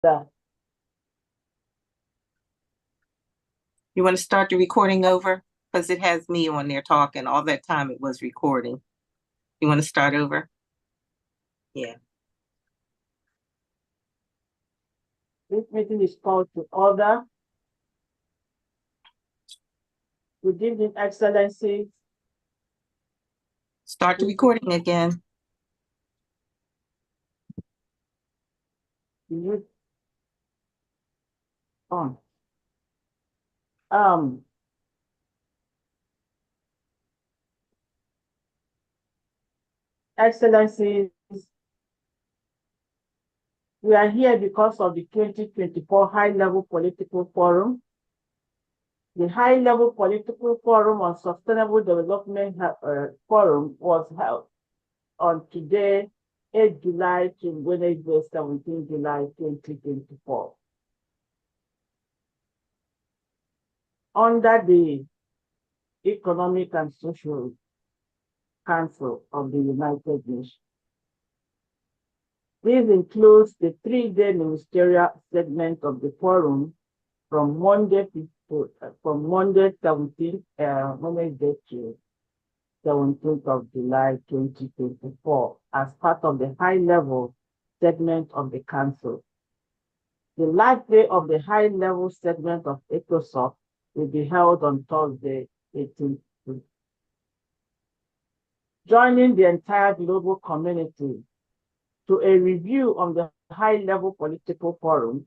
You want to start the recording over? Because it has me on there talking. All that time it was recording. You want to start over? Yeah. This meeting is called to order. Good evening, Excellencies. Start the recording again. On. Excellencies, we are here because of the 2024 High-Level Political Forum. The High-Level Political Forum on Sustainable Development Forum was held on today, 8 July to Wednesday, 17 July 2024. Under the Economic and Social Council of the United Nations. This includes the 3-day ministerial segment of the forum from Monday 17th Wednesday to 17th of July 2024 as part of the high-level segment of the council. The last day of the high-level segment of ECOSOC will be held on Thursday, 18th. Joining the entire global community to a review on the high-level political forum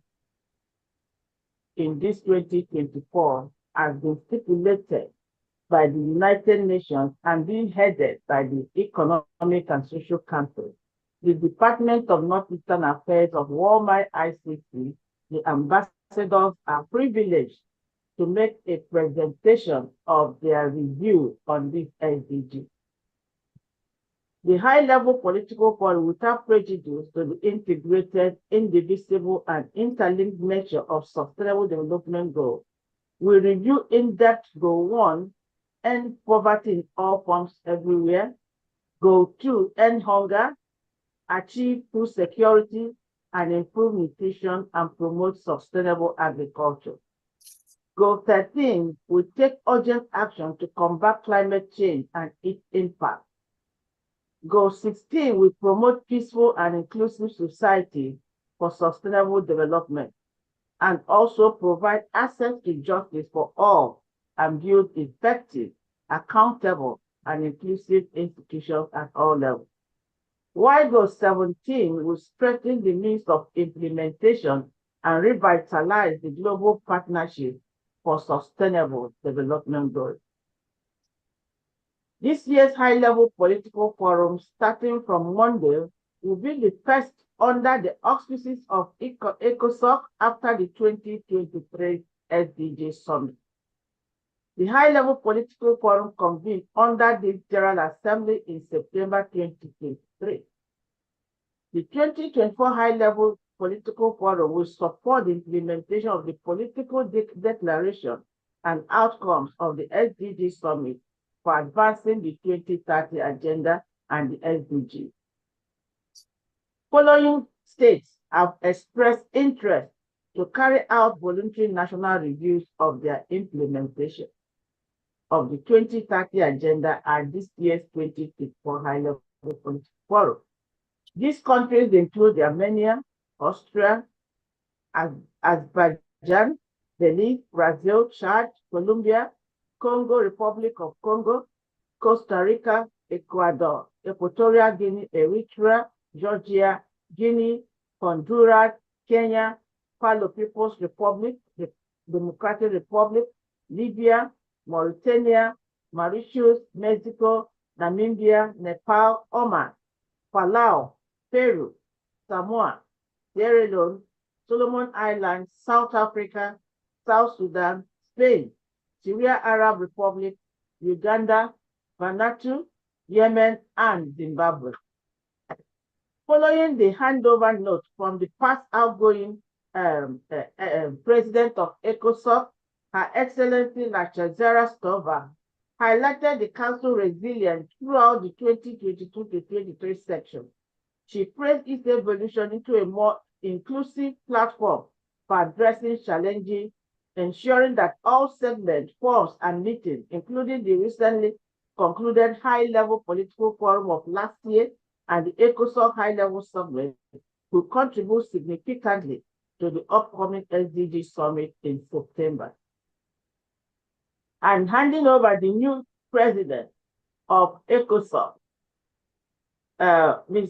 in this 2024 has been stipulated by the United Nations and being headed by the Economic and Social Council. The Department of Northeastern Affairs of Wolmi-Icc, the ambassadors are privileged to make a presentation of their review on this SDG. The high-level political forum, without prejudice to the integrated, indivisible, and interlinked nature of sustainable development goals, will review in-depth Goal 1, end poverty in all forms everywhere, Goal 2, end hunger, achieve food security, and improve nutrition and promote sustainable agriculture. Goal 13 will take urgent action to combat climate change and its impact. Goal 16 will promote peaceful and inclusive society for sustainable development and also provide access to justice for all and build effective, accountable, and inclusive institutions at all levels. While Goal 17 will strengthen the means of implementation and revitalize the global partnership for sustainable development goals. This year's high-level political forum, starting from Monday, will be the first under the auspices of ECOSOC after the 2023 SDG Summit. The high-level political forum convened under the General Assembly in September 2023. The 2024 high-level political forum will support the implementation of the political declaration and outcomes of the SDG Summit for advancing the 2030 agenda and the SDG. Following states have expressed interest to carry out voluntary national reviews of their implementation of the 2030 agenda at this year's 2024 high-level political forum. These countries include Armenia, Austria, Azerbaijan, Belize, Brazil, Chad, Colombia, Congo, Republic of Congo, Costa Rica, Ecuador, Equatorial Guinea, Eritrea, Georgia, Guinea, Honduras, Kenya, Palo People's Republic, the Democratic Republic, Libya, Mauritania, Mauritius, Mexico, Namibia, Nepal, Oman, Palau, Peru, Samoa, Sierra Leone, Solomon Islands, South Africa, South Sudan, Spain, Syria Arab Republic, Uganda, Vanuatu, Yemen, and Zimbabwe. Following the handover note from the past outgoing president of ECOSOC, Her Excellency Lachazera Stova, highlighted the Council resilience throughout the 2022-2023 section. She praised its evolution into a more inclusive platform for addressing challenges, ensuring that all segments, forums, and meetings, including the recently concluded high-level political forum of last year and the ECOSOC high-level summit, will contribute significantly to the upcoming SDG summit in September. And handing over the new president of ECOSOC, Ms.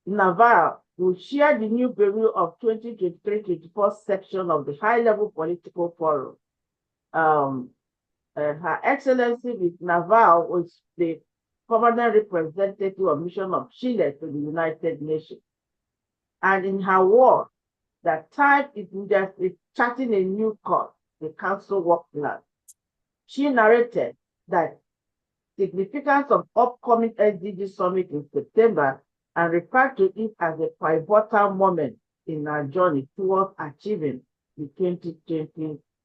Navarre, will share the new bureau of 2023-24 section of the high-level political forum. Her Excellency Ms. Navarre was the permanent representative of mission of Chile to the United Nations. And in her words, that time is charting a new course, the council work plan. She narrated that significance of upcoming SDG summit in September and referred to it as a pivotal moment in our journey towards achieving the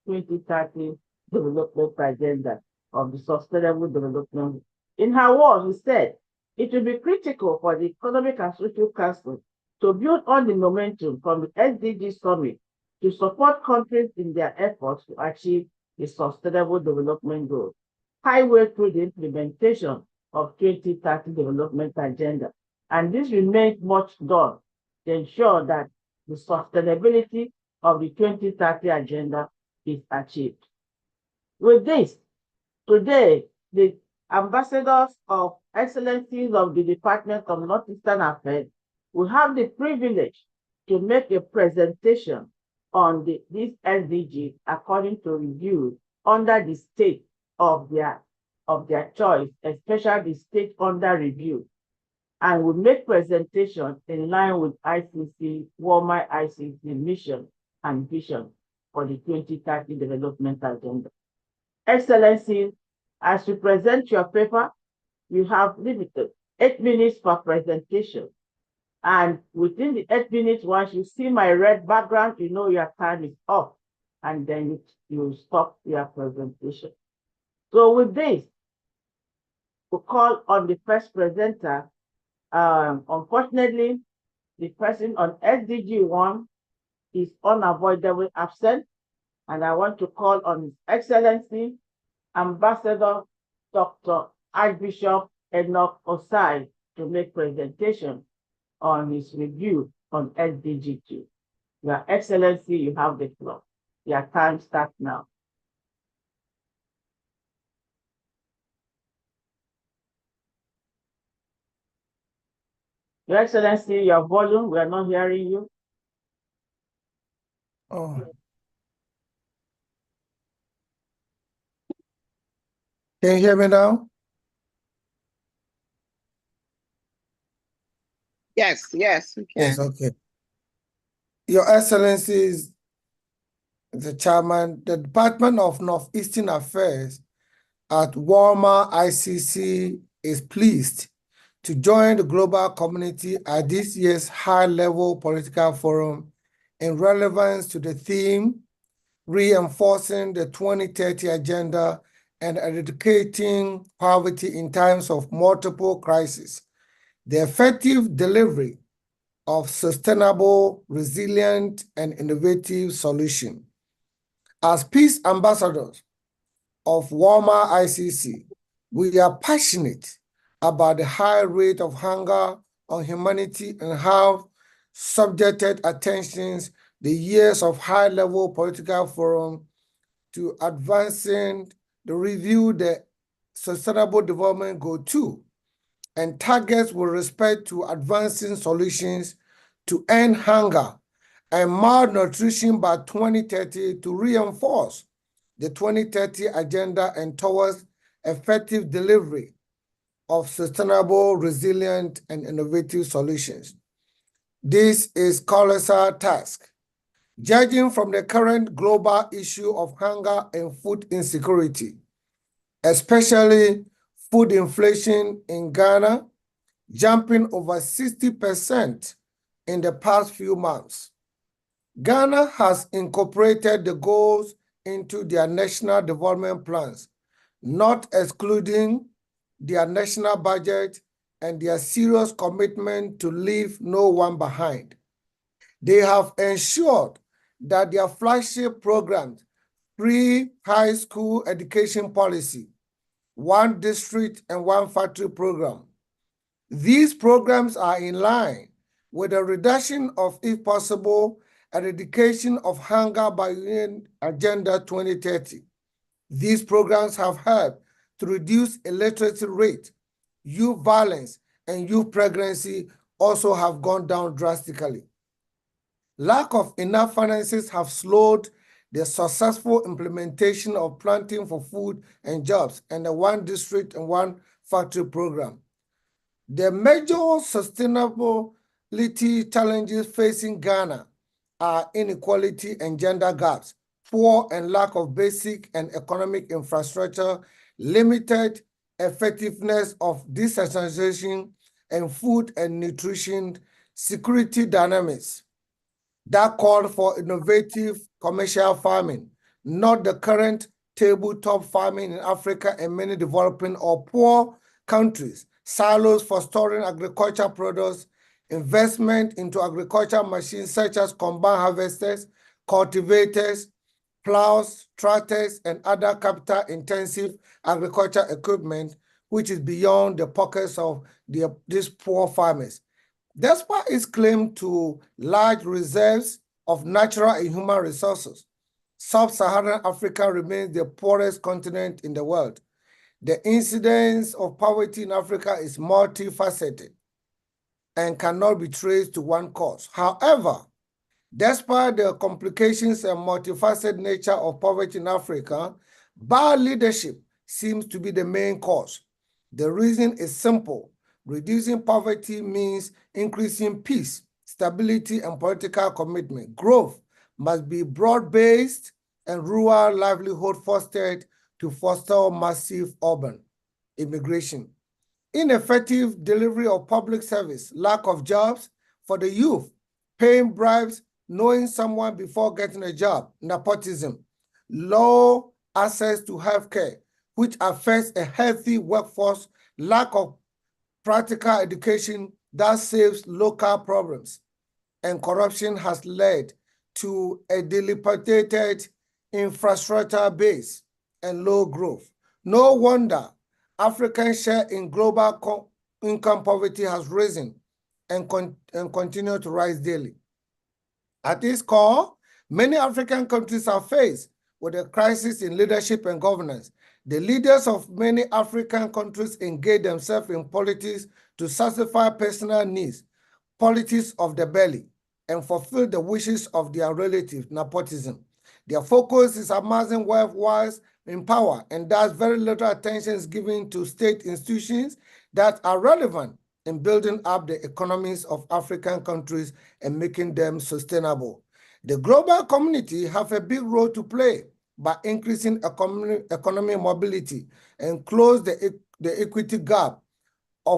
2020-2030 development agenda of the Sustainable Development. In her words, she said, it will be critical for the Economic and Social Council to build on the momentum from the SDG summit to support countries in their efforts to achieve the Sustainable Development Goals, highway through the implementation of 2030 development agenda. And this remains much done to ensure that the sustainability of the 2030 agenda is achieved. With this, today, the ambassadors of excellencies of the Department of Northeastern Affairs will have the privilege to make a presentation on these SDGs according to review under the state of their choice, especially the state under review, and will make presentation in line with Wolmi-Icc mission and vision for the 2030 development agenda. Excellencies, as you present your paper, you have limited 8 minutes per presentation. And within the 8 minutes, once you see my red background, you know your time is up, and then you stop your presentation. So with this, we call on the first presenter. Unfortunately, the person on SDG 1 is unavoidably absent, and I want to call on His Excellency, Ambassador Dr. Archbishop Enoch Osai, to make presentation on his review on SDG 2. Your Excellency, you have the floor. Your time starts now. Your Excellency, your volume, we are not hearing you. Oh. Can you hear me now? Yes, yes, we can. Yes, okay. Your Excellencies, the Chairman, the Department of Northeastern Affairs at Wolmi-Icc is pleased to join the global community at this year's high-level political forum in relevance to the theme, reinforcing the 2030 agenda and eradicating poverty in times of multiple crises. The effective delivery of sustainable, resilient, and innovative solutions. As peace ambassadors of Wolmi-Icc, we are passionate about the high rate of hunger on humanity and have subjected attentions the years of high-level political forum to advancing the review the Sustainable Development Goal 2 and targets with respect to advancing solutions to end hunger and malnutrition by 2030 to reinforce the 2030 agenda and towards effective delivery of sustainable, resilient, and innovative solutions. This is a colossal task. Judging from the current global issue of hunger and food insecurity, especially food inflation in Ghana, jumping over 60% in the past few months. Ghana has incorporated the goals into their national development plans, not excluding their national budget and their serious commitment to leave no one behind. They have ensured that their flagship programs, free high school education policy, one district and one factory program. These programs are in line with the reduction of, if possible, eradication of hunger by UN Agenda 2030. These programs have helped to reduce illiteracy rate, youth violence, and youth pregnancy also have gone down drastically. Lack of enough finances have slowed the successful implementation of planting for food and jobs and the one district and one factory program. The major sustainability challenges facing Ghana are inequality and gender gaps, poor and lack of basic and economic infrastructure, limited effectiveness of decentralization, and food and nutrition security dynamics that called for innovative commercial farming, not the current tabletop farming in Africa and many developing or poor countries, silos for storing agricultural products, investment into agricultural machines such as combine harvesters, cultivators, plows, tractors, and other capital-intensive agricultural equipment, which is beyond the pockets of these poor farmers. Despite its claim to large reserves of natural and human resources, Sub-Saharan Africa remains the poorest continent in the world. The incidence of poverty in Africa is multifaceted and cannot be traced to one cause. However, despite the complications and multifaceted nature of poverty in Africa, bad leadership seems to be the main cause. The reason is simple. Reducing poverty means increasing peace, stability, and political commitment. Growth must be broad-based and rural livelihood fostered to foster massive urban immigration. Ineffective delivery of public service, lack of jobs for the youth, paying bribes, knowing someone before getting a job, nepotism, low access to healthcare, which affects a healthy workforce, lack of practical education that saves local problems, and corruption has led to a dilapidated infrastructure base and low growth. No wonder African share in global income poverty has risen and continue to rise daily. At its core, many African countries are faced with a crisis in leadership and governance. The leaders of many African countries engage themselves in politics to satisfy personal needs, politics of the belly, and fulfill the wishes of their relatives, nepotism. Their focus is amassing wealth while in power, and thus very little attention is given to state institutions that are relevant in building up the economies of African countries and making them sustainable. The global community have a big role to play by increasing economic mobility and close the equity gap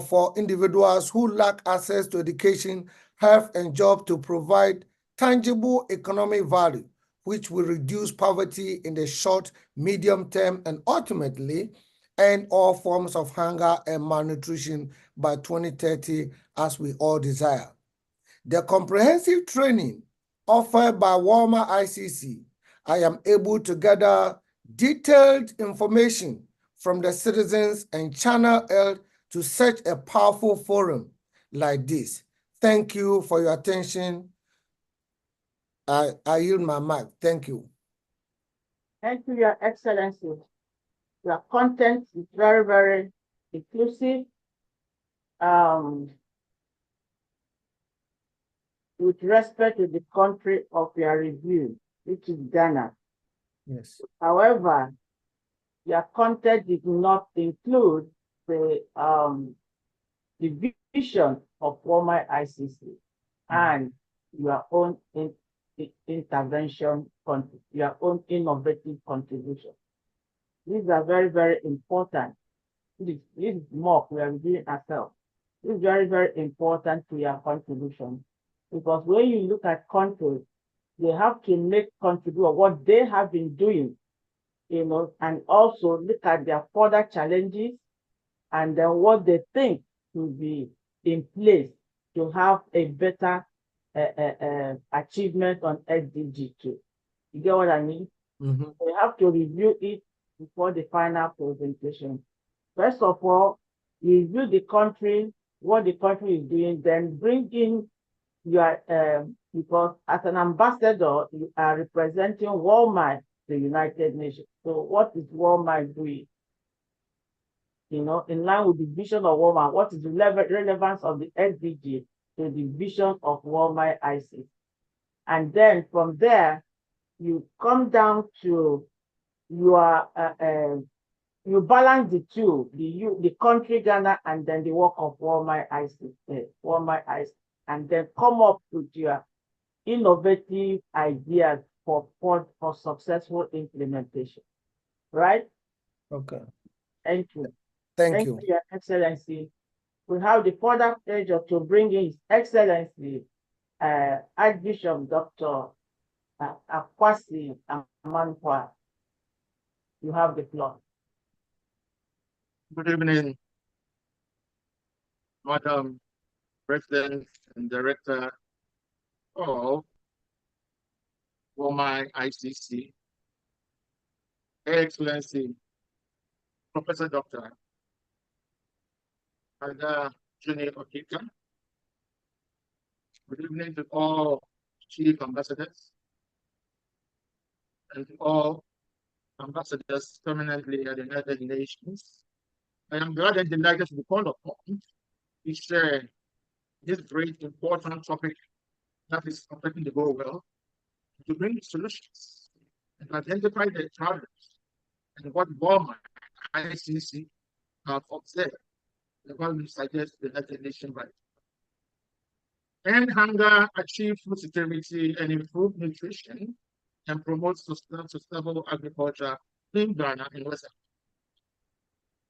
for individuals who lack access to education, health, and job to provide tangible economic value, which will reduce poverty in the short, medium term, and ultimately end all forms of hunger and malnutrition by 2030, as we all desire. The comprehensive training offered by Wolmi-Icc, I am able to gather detailed information from the citizens and channel it to such a powerful forum like this. Thank you for your attention. I yield my mic. Thank you. Thank you, Your Excellency. Your content is very, very inclusive. With respect to the country of your review, which is Ghana. Yes. However, your content did not include the vision of Wolmi-Icc and your own intervention, your own innovative contribution. These are very, very important. This is more we are doing ourselves. This is very, very important to your contribution, because when you look at countries, they have to make contribute what they have been doing, you know, and also look at their further challenges and then what they think will be in place to have a better achievement on SDG2. You get what I mean? Mm-hmm. We have to review it before the final presentation. First of all, review the country, what the country is doing, then bring in your, because as an ambassador, you are representing Walmart, the United Nations. So what is Walmart doing? You know, in line with the vision of Walmart, what is the relevance of the SDG to the vision of Wolmi-Icc? And then from there, you come down to your you balance the two, the country Ghana and then the work of Wolmi-Icc, and then come up with your innovative ideas for successful implementation. Right? Okay. Thank you. Thank you. Your Excellency. We have the further pleasure to bring in His Excellency Archbishop Dr. Akwasi Amankwah. You have the floor. Good evening, Madam President and Director of Wolmi-Icc, Her Excellency Professor Dr. Junior Okika. Good evening to all Chief Ambassadors and to all ambassadors permanently at the United Nations. I am glad and delighted to be called upon to share this great important topic that is affecting the whole world, to bring solutions and identify the problems and what Wolmi-Icc have observed, the one we suggest the United Nations by. End hunger, achieve food security, and improve nutrition, and promote sustainable agriculture in Ghana and West Africa.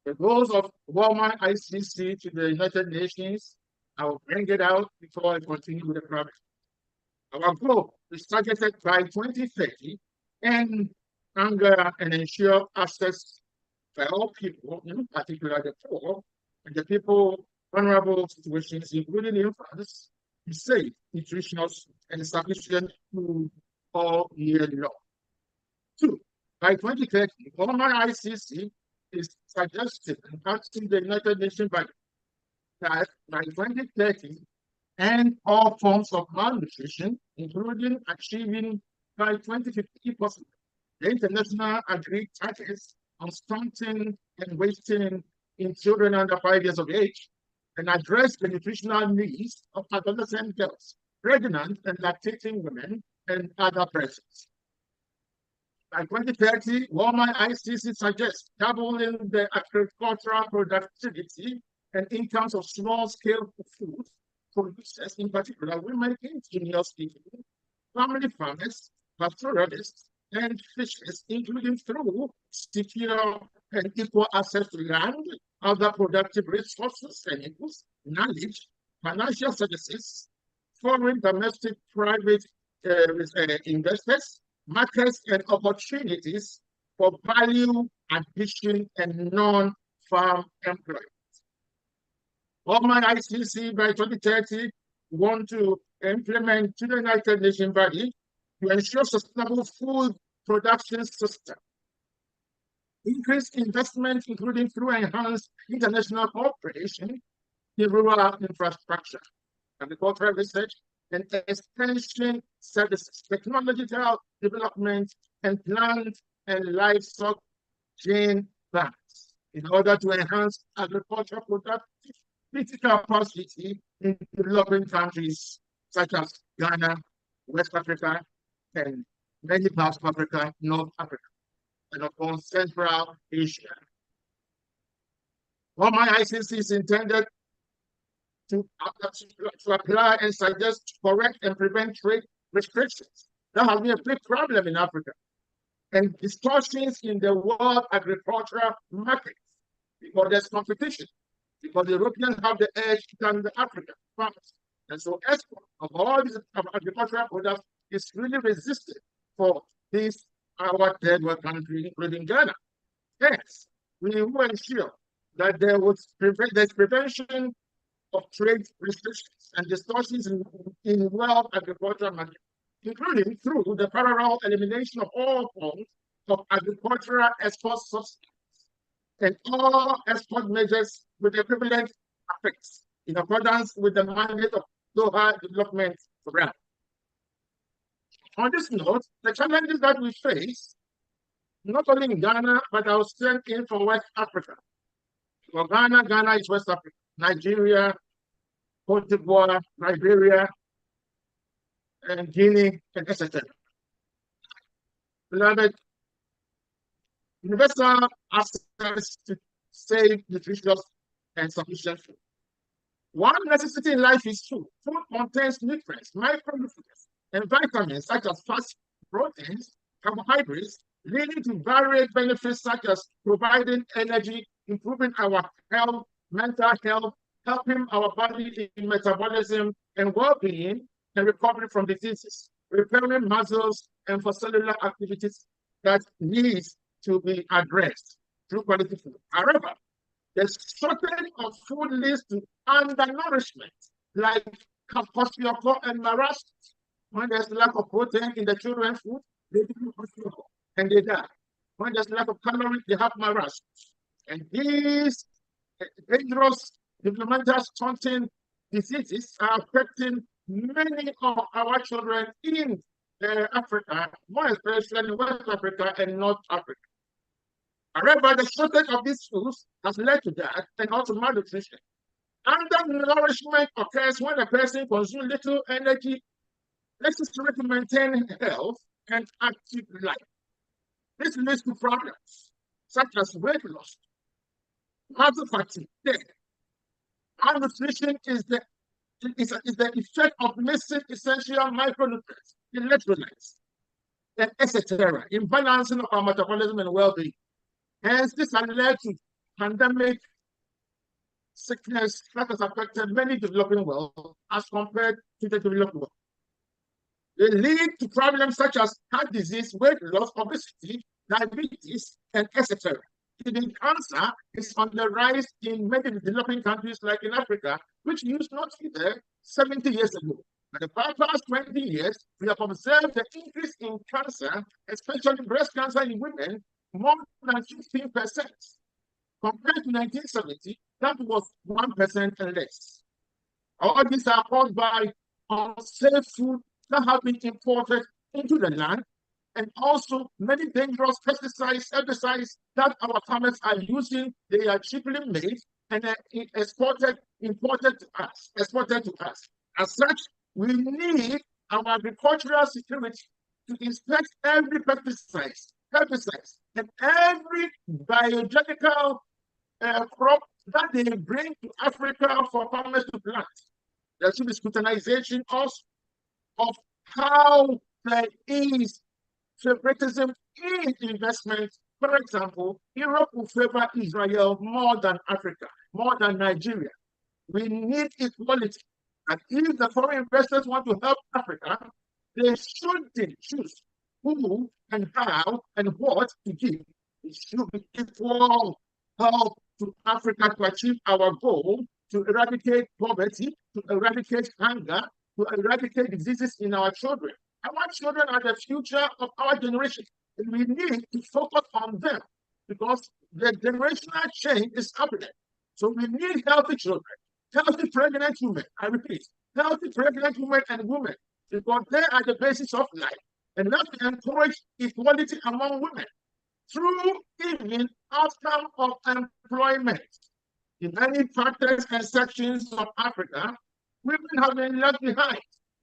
The goals of Wolmi-Icc to the United Nations, I will bring it out before I continue with the program. Our goal is targeted by 2030 and hunger and ensure access for all people, in particular the poor and the people vulnerable situations, including infants, to safe, nutritious, and sufficient food all year long. 2. By 2030, Wolmi-Icc is suggesting and asking the United Nations that by 2030, end all forms of malnutrition, including achieving by 2050, if possible, the international agreed targets on stunting and wasting in children under 5 years of age, and address the nutritional needs of adolescent girls, pregnant and lactating women, and other persons. By 2030, Wolmi-Icc suggests doubling the agricultural productivity and incomes of small-scale food producers, in particular women, ingenious people, family farmers, pastoralists, and fishers, including through secure and equal access to land, other productive resources and inputs, knowledge, financial services, foreign domestic private investors, markets, and opportunities for value addition and non-farm employment. Wolmi-Icc by 2030 want to implement to the United Nations body to ensure sustainable food production system, increase investment, including through enhanced international cooperation in rural infrastructure, agricultural research, and extension services, technological development, and plant and livestock gene banks in order to enhance agricultural productivity capacity in developing countries such as Ghana, West Africa, and many parts of Africa, North Africa, and of course, Central Asia. Wolmi-Icc is intended to apply and suggest to correct and prevent trade restrictions. That has been a big problem in Africa. And distortions in the world agricultural markets, because there's competition, because the Europeans have the edge than the African farmers. And so export of all these agricultural products is really resistant for this our third world country, including Ghana. Hence, we will ensure that there's prevention of trade restrictions and distortions in world agricultural market, including through the parallel elimination of all forms of agricultural export subsidies and all export measures with equivalent effects in accordance with the mandate of Doha Development Program. On this note, the challenges that we face, not only in Ghana, but I was sent in from West Africa. For Ghana, Ghana is West Africa, Nigeria, Cote d'Ivoire, Liberia, and Guinea, and etc. Beloved, universal access to safe, nutritious, and sufficient food. One necessity in life is food. Food contains nutrients, micronutrients, and vitamins such as fats, proteins, carbohydrates, leading to varied benefits such as providing energy, improving our health, mental health, helping our body in metabolism and well-being and recovery from diseases, repairing muscles, and for cellular activities that needs to be addressed through quality food. However, the shortage of food leads to undernourishment, like kwashiorkor and marasmus. When there's lack of protein in the children's food, they become kwashiorkor and they die. When there's lack of calories, they have marasmus. And these dangerous developmental stunting diseases are affecting many of our children in Africa, more especially in West Africa and North Africa. However, the shortage of these foods has led to that and also malnutrition. Undernourishment occurs when a person consumes little energy necessary to maintain health and active life. This leads to problems such as weight loss, muscle fatigue, death. Malnutrition is the effect of missing essential micronutrients, electrolytes, and etc. in balancing of our metabolism and well-being. Hence, this has led to pandemic sickness that has affected many developing world as compared to the developed world. They lead to problems such as heart disease, weight loss, obesity, diabetes, and etc. Even cancer is on the rise in many developing countries like in Africa, which used not to be there 70 years ago. But the past 20 years, we have observed the increase in cancer, especially breast cancer in women, more than 15%. Compared to 1970, that was 1% and less. All these are caused by unsafe food that have been imported into the land, and also many dangerous pesticides, herbicides that our farmers are using. They are cheaply made and imported to us. As such, we need our agricultural security to inspect every pesticide, herbicides, and every biological crop that they bring to Africa for farmers to plant. There should be scrutinization also of how there is favoritism in investment. For example, Europe will favor Israel more than Africa, more than Nigeria. We need equality. And if the foreign investors want to help Africa, they shouldn't choose who and how and what to give. It should be equal help to Africa to achieve our goal to eradicate poverty, to eradicate hunger, to eradicate diseases in our children. Our children are the future of our generation, and we need to focus on them because the generational change is happening. So we need healthy children, healthy pregnant women, I repeat, healthy pregnant women and women, because they are the basis of life. And we have to encourage equality among women through even outcome of employment. In many factors and sections of Africa, women have been left behind.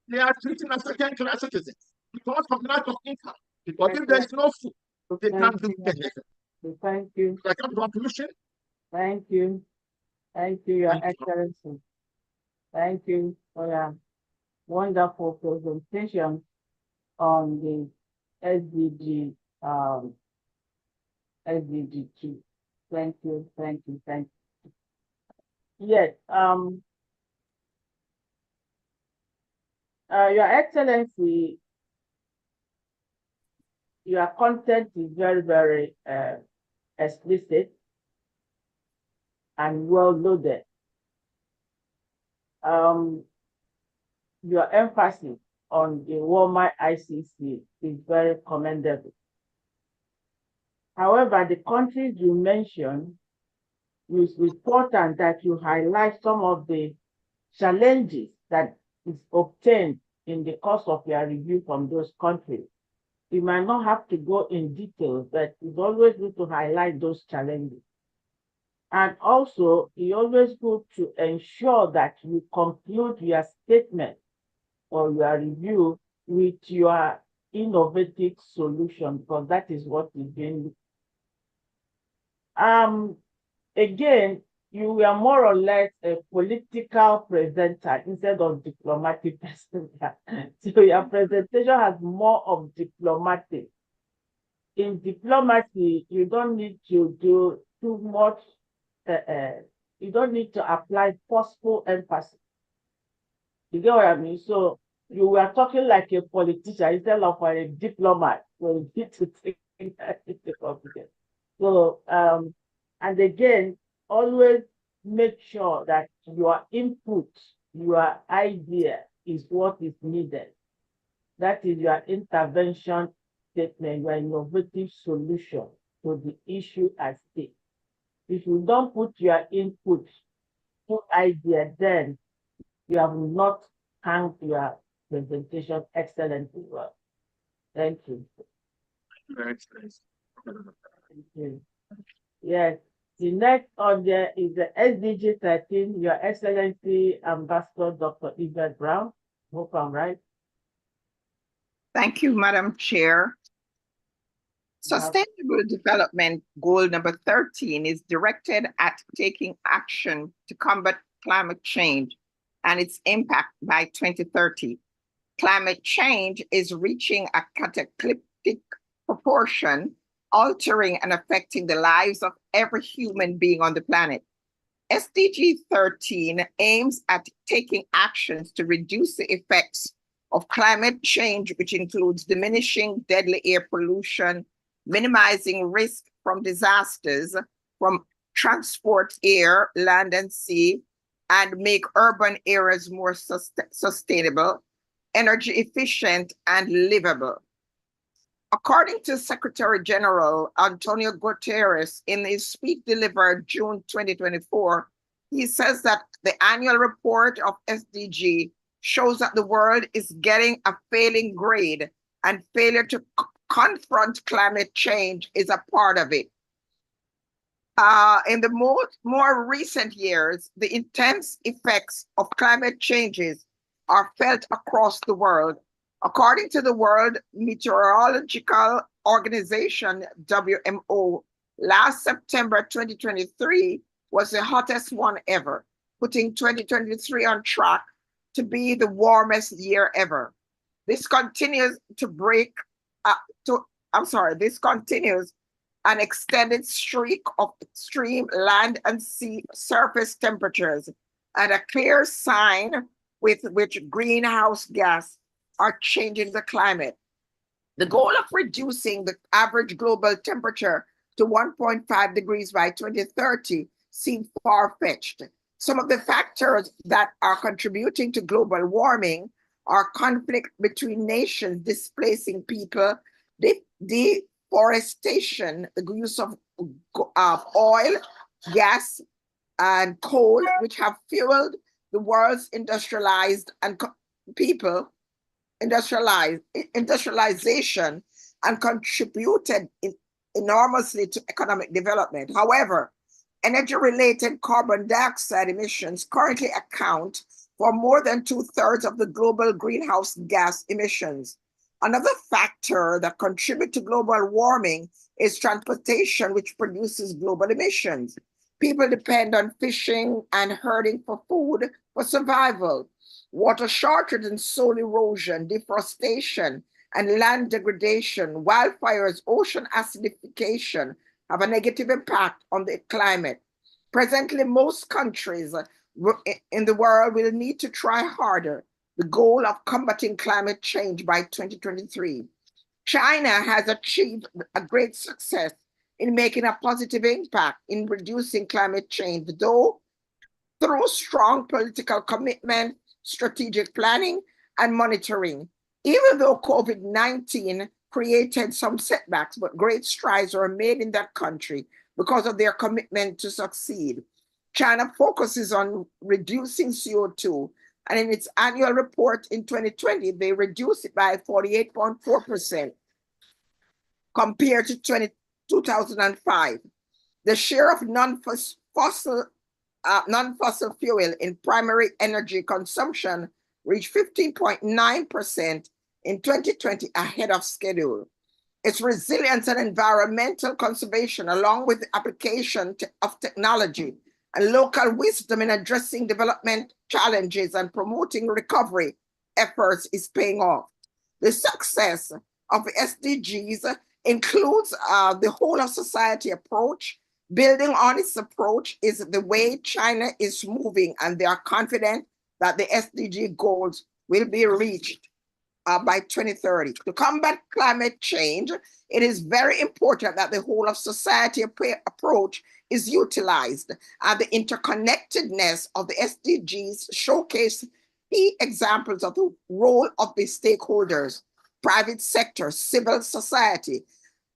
They are treated as second-class citizens because of lack of income. Because if there is no food, they can't do anything. Thank you. Like a conclusion. Thank you. Thank you, Your Excellency. Thank you for your wonderful presentation on the SDG, SDG 2. Thank you, thank you, thank you. Yes, Your Excellency, your content is very, very explicit and well loaded. your emphasis on the Wolmi-Icc is very commendable. However, the countries you mentioned, it's important that you highlight some of the challenges that is obtained in the course of your review from those countries. You might not have to go in detail, but it's always good to highlight those challenges. And also, it's always good to ensure that you conclude your statement or your review with your innovative solution, because that is what is being. Again, you were more or less a political presenter instead of diplomatic presenter. So your presentation has more of diplomatic. In diplomacy, you don't need to do too much. You don't need to apply forceful emphasis. You get what I mean? So you were talking like a politician instead of a diplomat. So you need to take that into confidence. So, and again, always make sure that your input, your idea is what is needed. That is your intervention statement, your innovative solution to the issue at stake. If you don't put your input, your idea, then you have not handled your presentation excellently well. Thank you. Very nice. Thank you. Yes. The next on there is the SDG 13, Your Excellency Ambassador Dr. Yvette Brown. Hope I'm right. Thank you, Madam Chair. Sustainable Development Goal number 13 is directed at taking action to combat climate change and its impact by 2030. Climate change is reaching a cataclysmic proportion, altering and affecting the lives of every human being on the planet. SDG 13 aims at taking actions to reduce the effects of climate change, which includes diminishing deadly air pollution, minimizing risk from disasters from transport, air, land, and sea, and make urban areas more sustainable, energy efficient, and livable. According to Secretary General Antonio Guterres in his speech delivered June 2024, he says that the annual report of SDG shows that the world is getting a failing grade, and failure to confront climate change is a part of it. In the more recent years, the intense effects of climate changes are felt across the world. According to the World Meteorological Organization, WMO, last September 2023 was the hottest one ever, putting 2023 on track to be the warmest year ever. This continues this continues an extended streak of extreme land and sea surface temperatures, and a clear sign with which greenhouse gas are changing the climate. The goal of reducing the average global temperature to 1.5 degrees by 2030 seems far-fetched. Some of the factors that are contributing to global warming are conflict between nations displacing people, deforestation, the use of oil, gas, and coal, which have fueled the world's industrialization and contributed enormously to economic development. However, energy-related carbon dioxide emissions currently account for more than 2/3 of the global greenhouse gas emissions. Another factor that contributes to global warming is transportation, which produces global emissions. People depend on fishing and herding for food for survival. Water shortage and soil erosion, deforestation, and land degradation, wildfires, ocean acidification have a negative impact on the climate. Presently, most countries in the world will need to try harder the goal of combating climate change by 2023. China has achieved a great success in making a positive impact in reducing climate change, though through strong political commitment, strategic planning, and monitoring. Even though COVID-19 created some setbacks, but great strides were made in that country because of their commitment to succeed. China focuses on reducing CO2, and in its annual report in 2020, they reduced it by 48.4% compared to 2005. The share of non-fossil fuel in primary energy consumption reached 15.9% in 2020, ahead of schedule. Its resilience and environmental conservation, along with the application of technology and local wisdom in addressing development challenges and promoting recovery efforts, is paying off. The success of the SDGs includes the whole of society approach. Building on its approach is the way China is moving, and they are confident that the SDG goals will be reached by 2030. To combat climate change, it is very important that the whole of society approach is utilized. The interconnectedness of the SDGs showcase key examples of the role of the stakeholders, private sector, civil society,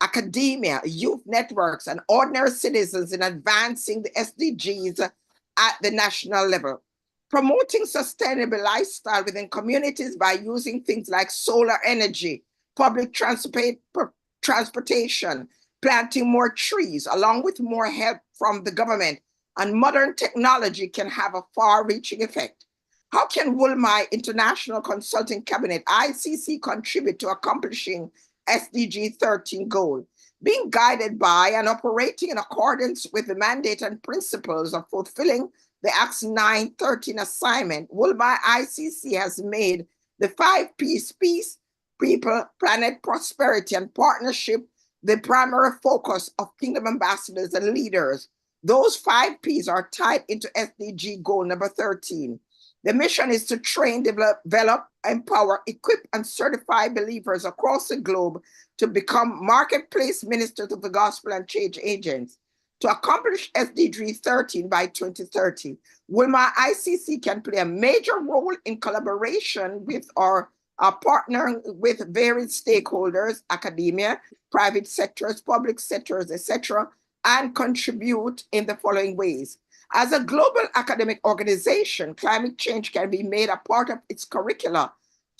academia, youth networks, and ordinary citizens in advancing the SDGs at the national level. Promoting sustainable lifestyle within communities by using things like solar energy, public transportation, planting more trees, along with more help from the government and modern technology, can have a far-reaching effect. How can Wolmi International Consulting Cabinet, ICC, contribute to accomplishing SDG 13 goal? Being guided by and operating in accordance with the mandate and principles of fulfilling the Acts 9-13 assignment, Wolmi-Icc has made the 5 P's: peace, people, planet, prosperity, and partnership the primary focus of Kingdom ambassadors and leaders. Those 5 P's are tied into SDG goal number 13. The mission is to train, develop, empower, equip, and certify believers across the globe to become marketplace ministers of the gospel and change agents. To accomplish SDG 13 by 2030, Wolmi-Icc can play a major role in collaboration with our partnering with various stakeholders, academia, private sectors, public sectors, etc., and contribute in the following ways. As a global academic organization, climate change can be made a part of its curricula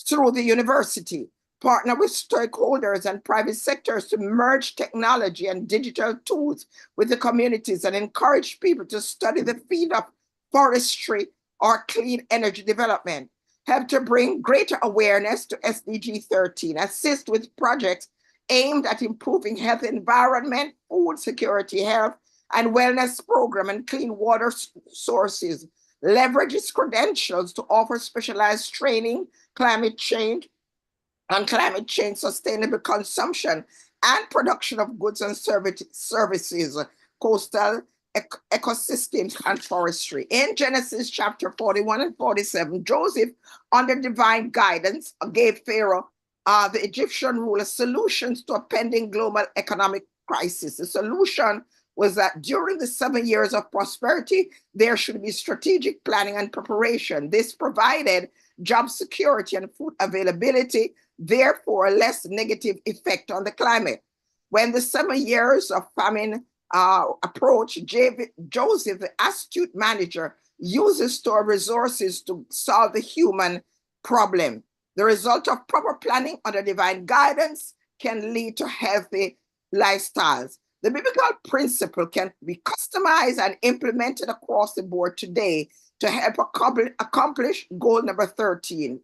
through the university. Partner with stakeholders and private sectors to merge technology and digital tools with the communities and encourage people to study the field of forestry or clean energy development. Help to bring greater awareness to SDG 13, assist with projects aimed at improving health, environment, food security, health, and wellness program and clean water sources, leverage its credentials to offer specialized training, climate change, on climate change, sustainable consumption, and production of goods and services, coastal ecosystems, and forestry. In Genesis chapter 41 and 47, Joseph, under divine guidance, gave Pharaoh, the Egyptian ruler, solutions to a pending global economic crisis. The solution was that during the 7 years of prosperity, there should be strategic planning and preparation. This provided job security and food availability, therefore a less negative effect on the climate. When the 7 years of famine approach, Joseph, the astute manager, uses store resources to solve the human problem. The result of proper planning under divine guidance can lead to healthy lifestyles. The biblical principle can be customized and implemented across the board today to help accomplish goal number 13.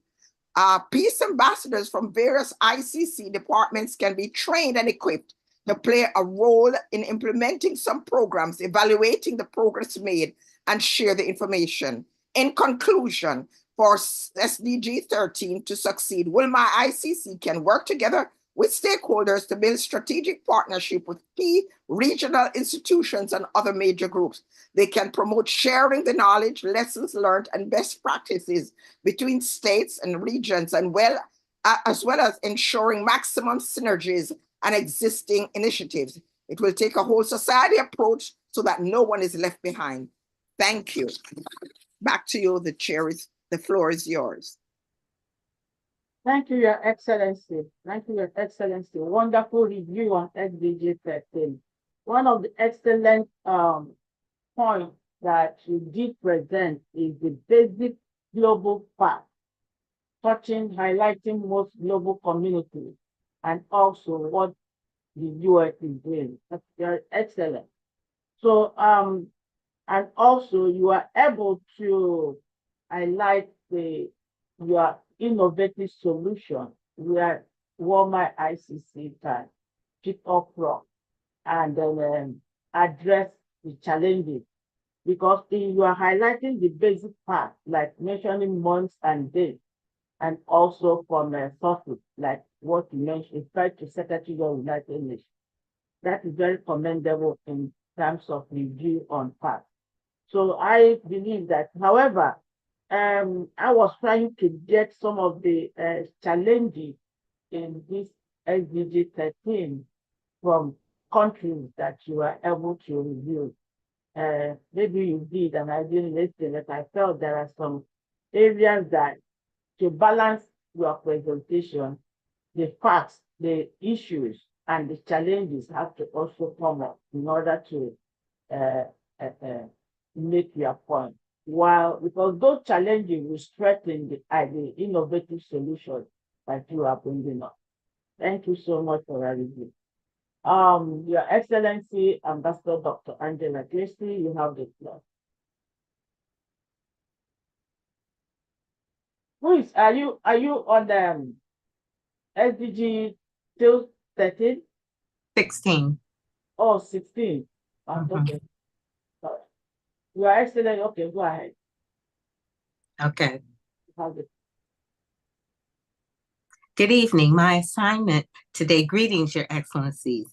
Peace ambassadors from various ICC departments can be trained and equipped to play a role in implementing some programs, evaluating the progress made, and share the information. In conclusion, for SDG 13 to succeed, Wolmi-Icc can work together with stakeholders to build strategic partnership with key regional institutions and other major groups. They can promote sharing the knowledge, lessons learned, and best practices between states and regions, and as well as ensuring maximum synergies and existing initiatives. It will take a whole society approach so that no one is left behind. Thank you. Back to you. The floor is yours. Thank you, Your Excellency. Thank you, Your Excellency. Wonderful review on SDG 13. One of the excellent points that you did present is the basic global path, highlighting most global communities, and also what the US is doing. That's very excellent. So, and also you are able to highlight your innovative solution where Wolmi-Icc can pick up from and then address the challenges. Because you are highlighting the basic part, like mentioning months and days, and also from sources, like what you mentioned, referred to Secretary of United Nations. That is very commendable in terms of review on past. So I believe that, however, I was trying to get some of the challenges in this SDG 13 from countries that you were able to review. Maybe you did, and I didn't listen, but I felt there are some areas that to balance your presentation, the facts, the issues, and the challenges have to also come up in order to make your point. Because those challenges will strengthen the innovative solutions that you are bringing up. Thank you so much for that review. Your Excellency, Ambassador Dr. Angela Tracy, you have the floor. Are you on the SDG still 13? 16. Oh, 16. Okay. Sorry. Your Excellency, okay, go ahead. Okay. Have it. Good evening. My assignment today, greetings, Your Excellencies.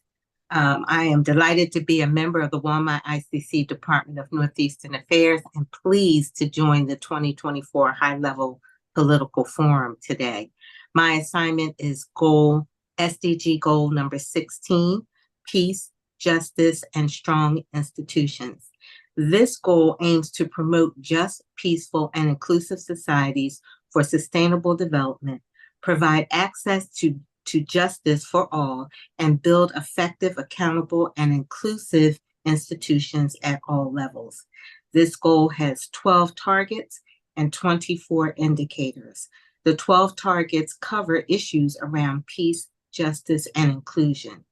I am delighted to be a member of the Wolmi-Icc Department of Northeastern Affairs and pleased to join the 2024 High-Level Political Forum today. My assignment is SDG goal number 16, peace, justice, and strong institutions. This goal aims to promote just, peaceful, and inclusive societies for sustainable development, provide access to justice for all, and build effective, accountable, and inclusive institutions at all levels. This goal has 12 targets and 24 indicators. The 12 targets cover issues around peace, justice, and inclusion.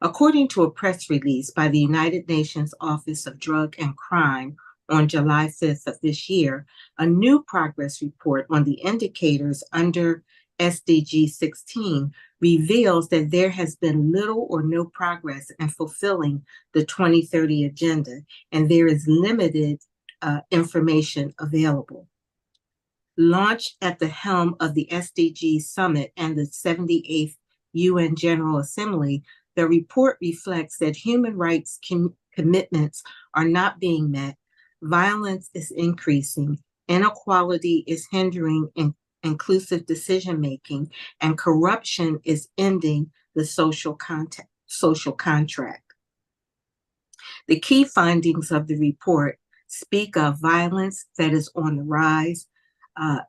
According to a press release by the United Nations Office of Drug and Crime on July 5th of this year, a new progress report on the indicators under SDG 16 reveals that there has been little or no progress in fulfilling the 2030 agenda, and there is limited information available. Launched at the helm of the SDG Summit and the 78th UN General Assembly, the report reflects that human rights commitments are not being met, violence is increasing, inequality is hindering inclusive decision-making, and corruption is ending the social contract. The key findings of the report speak of violence that is on the rise.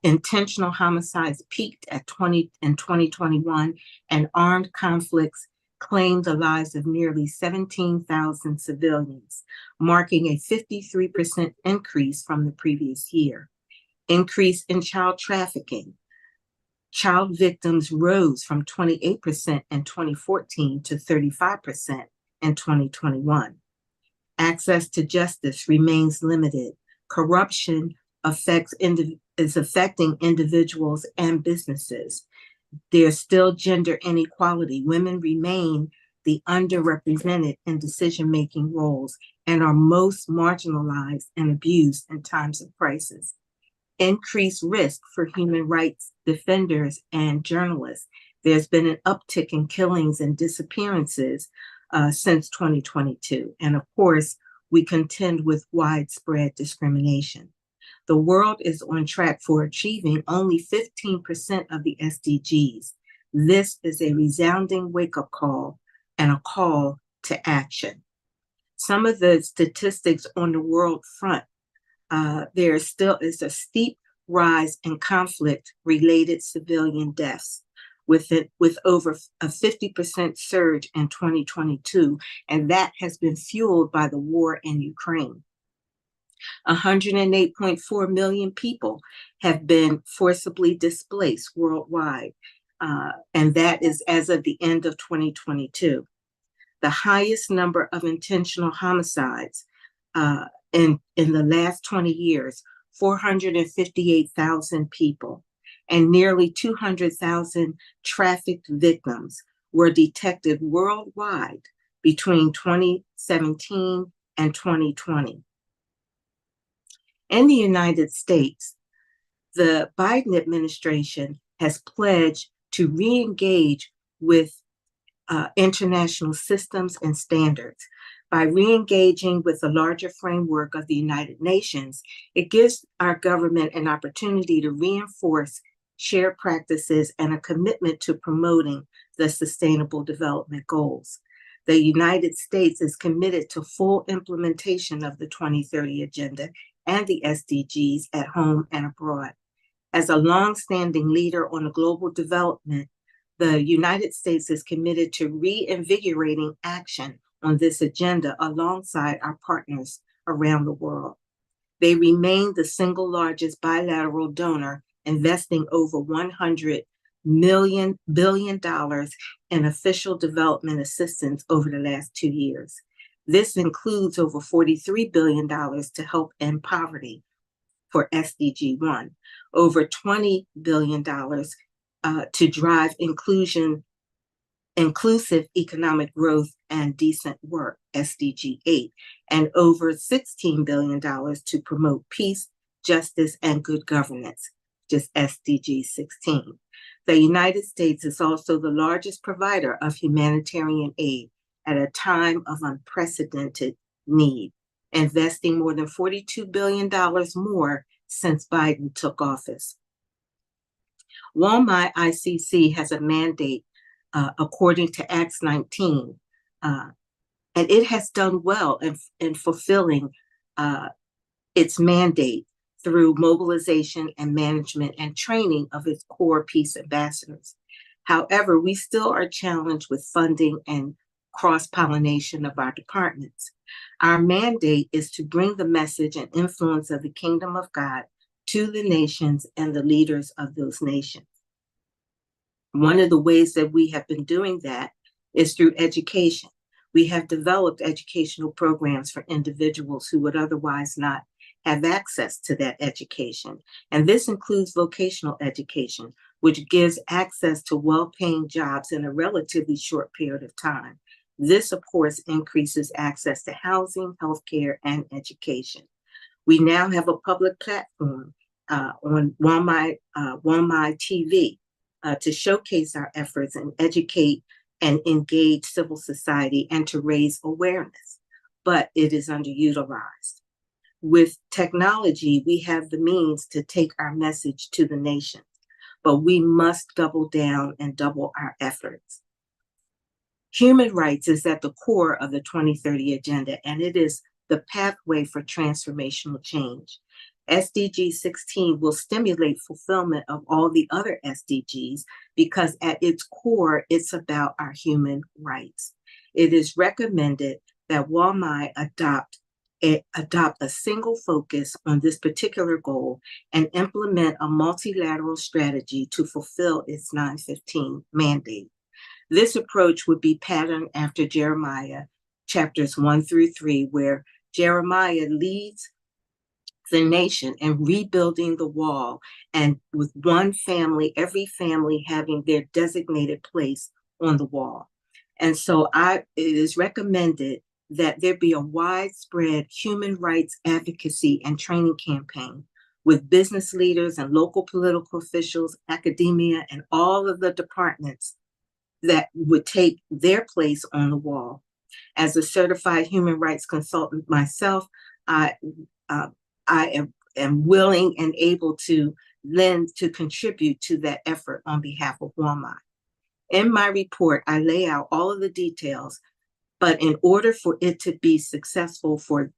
Intentional homicides peaked in 2021, and armed conflicts claimed the lives of nearly 17,000 civilians, marking a 53% increase from the previous year. Increase in child trafficking. Child victims rose from 28% in 2014 to 35% in 2021. Access to justice remains limited. Corruption is affecting individuals and businesses. There's still gender inequality. Women remain the underrepresented in decision-making roles and are most marginalized and abused in times of crisis. Increased risk for human rights defenders and journalists. There's been an uptick in killings and disappearances since 2022. And of course, we contend with widespread discrimination. The world is on track for achieving only 15% of the SDGs. This is a resounding wake-up call and a call to action. Some of the statistics on the world front there still is a steep rise in conflict-related civilian deaths, with over a 50% surge in 2022, and that has been fueled by the war in Ukraine. 108.4 million people have been forcibly displaced worldwide, and that is as of the end of 2022. The highest number of intentional homicides in the last 20 years, 458,000 people, and nearly 200,000 trafficked victims were detected worldwide between 2017 and 2020. In the United States, the Biden administration has pledged to re-engage with international systems and standards. By re-engaging with the larger framework of the United Nations, it gives our government an opportunity to reinforce shared practices and a commitment to promoting the Sustainable Development Goals. The United States is committed to full implementation of the 2030 Agenda and the SDGs at home and abroad. As a longstanding leader on global development, the United States is committed to reinvigorating action on this agenda alongside our partners around the world. They remain the single largest bilateral donor, investing over $100 billion in official development assistance over the last 2 years. This includes over $43 billion to help end poverty for SDG 1, over $20 billion to drive inclusive economic growth and decent work, SDG 8, and over $16 billion to promote peace, justice, and good governance, just SDG 16. The United States is also the largest provider of humanitarian aid at a time of unprecedented need, investing more than $42 billion more since Biden took office. Wolmi-Icc has a mandate according to Acts 19, and it has done well in fulfilling its mandate through mobilization and management and training of its core peace ambassadors. However, we still are challenged with funding and cross-pollination of our departments. Our mandate is to bring the message and influence of the kingdom of God to the nations and the leaders of those nations. One of the ways that we have been doing that is through education. We have developed educational programs for individuals who would otherwise not have access to that education. And this includes vocational education, which gives access to well-paying jobs in a relatively short period of time. This, of course, increases access to housing, healthcare, and education. We now have a public platform on Wolmi-TV to showcase our efforts and educate and engage civil society and to raise awareness, but it is underutilized. With technology, we have the means to take our message to the nation, but we must double down and double our efforts. Human rights is at the core of the 2030 Agenda, and it is the pathway for transformational change. SDG 16 will stimulate fulfillment of all the other SDGs because at its core, it's about our human rights. It is recommended that Wolmi adopt a single focus on this particular goal and implement a multilateral strategy to fulfill its 915 mandate. This approach would be patterned after Jeremiah chapters 1-3, where Jeremiah leads the nation in rebuilding the wall, and with one family, every family having their designated place on the wall. And so it is recommended that there be a widespread human rights advocacy and training campaign with business leaders and local political officials, academia, and all of the departments that would take their place on the wall. As a certified human rights consultant myself, I am willing and able to contribute to that effort on behalf of Wolmi. In my report, I lay out all of the details, but in order for it to be successful for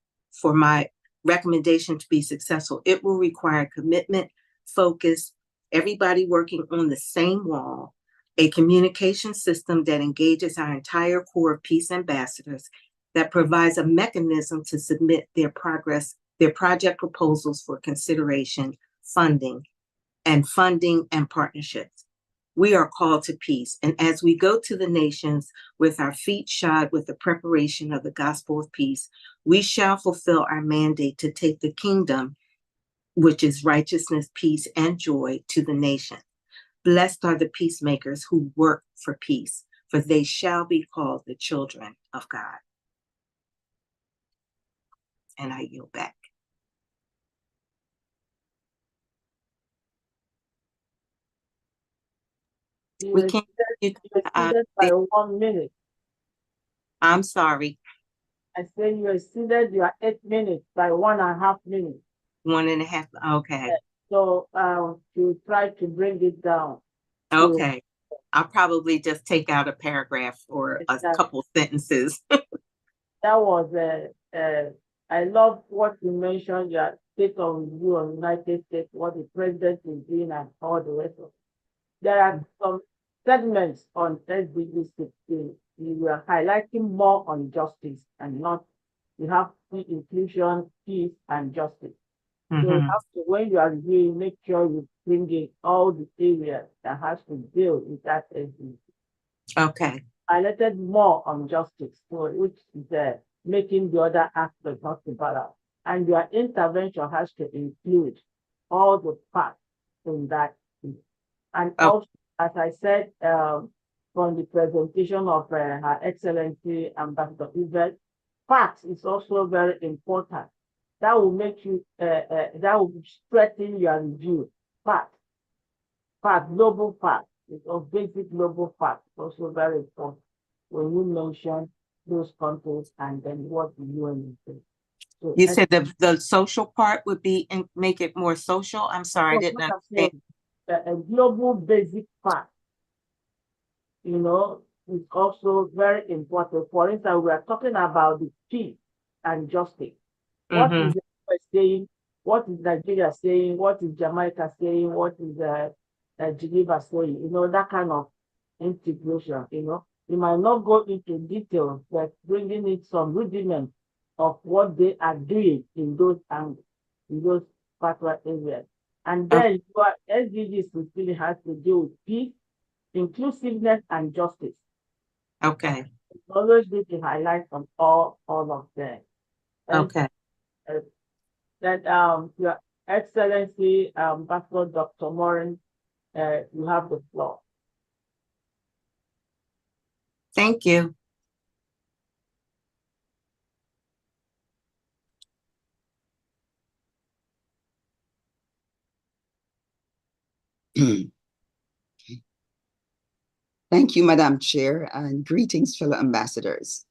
my recommendation to be successful, it will require commitment, focus, everybody working on the same wall, a communication system that engages our entire core of peace ambassadors, that provides a mechanism to submit their project proposals for consideration, funding and partnerships. We are called to peace. And as we go to the nations with our feet shod with the preparation of the gospel of peace, we shall fulfill our mandate to take the kingdom, which is righteousness, peace, and joy, to the nation. Blessed are the peacemakers who work for peace, for they shall be called the children of God. And I yield back. We can't. Exceeded by 1 minute. I'm sorry. I said you exceeded your 8 minutes by 1.5 minutes. 1.5. Okay. So you try to bring it down. Okay. I'll probably just take out a paragraph or a couple sentences. That was I love what you mentioned, your state of review of United States, what the president is doing and all the rest of it. There are some segments on SDG 16. We are highlighting more on justice and not, you have inclusion, peace, and justice. So you have to, when you are reviewing, make sure you bring in all the areas that has to deal with that SDG. Okay. Highlighted more on justice, so which is making the other aspects not to balance. And your intervention has to include all the parts in that. And also, as I said, from the presentation of Her Excellency Ambassador Yvette, facts is also very important. That will make you, that will strengthen your review. Fact, global fact, it's of basic global fact, also very important when you mention those countries and then what the UN is. So you said the social part would be and make it more social. I'm sorry, I didn't understand. A global basic fact, you know, is also very important. For instance, we are talking about the peace and justice. What is the US saying? What is Nigeria saying? What is Jamaica saying? What is Geneva saying? You know, that kind of integration, you know. You might not go into details, but bringing in some rudiment of what they are doing in those angles, in those particular areas. And then your SDGs really has to do with peace, inclusiveness, and justice. Okay. It's always need to highlight on all of them. And okay. That Your Excellency, Ambassador Dr. Morin, you have the floor. Thank you. Thank you, Madam Chair, and greetings, fellow ambassadors.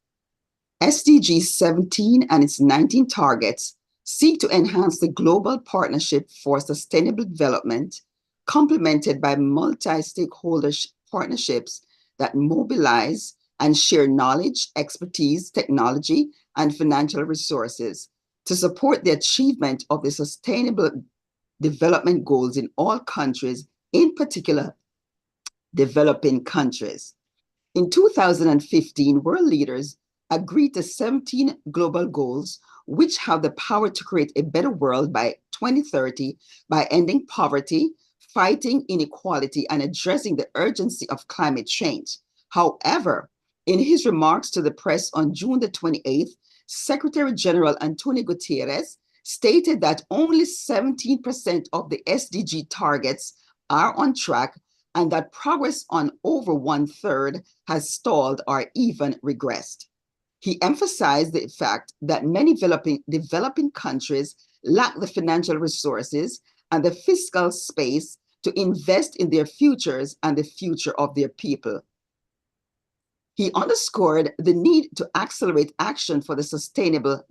SDG 17 and its 19 targets seek to enhance the global partnership for sustainable development, complemented by multi-stakeholder partnerships that mobilize and share knowledge, expertise, technology, and financial resources to support the achievement of the sustainable development goals in all countries, in particular, developing countries. In 2015, world leaders agreed to 17 global goals, which have the power to create a better world by 2030 by ending poverty, fighting inequality, and addressing the urgency of climate change. However, in his remarks to the press on June the 28th, Secretary General Antonio Guterres stated that only 17% of the SDG targets are on track and that progress on over 1/3 has stalled or even regressed. He emphasized the fact that many developing countries lack the financial resources and the fiscal space to invest in their futures and the future of their people. He underscored the need to accelerate action for the Sustainable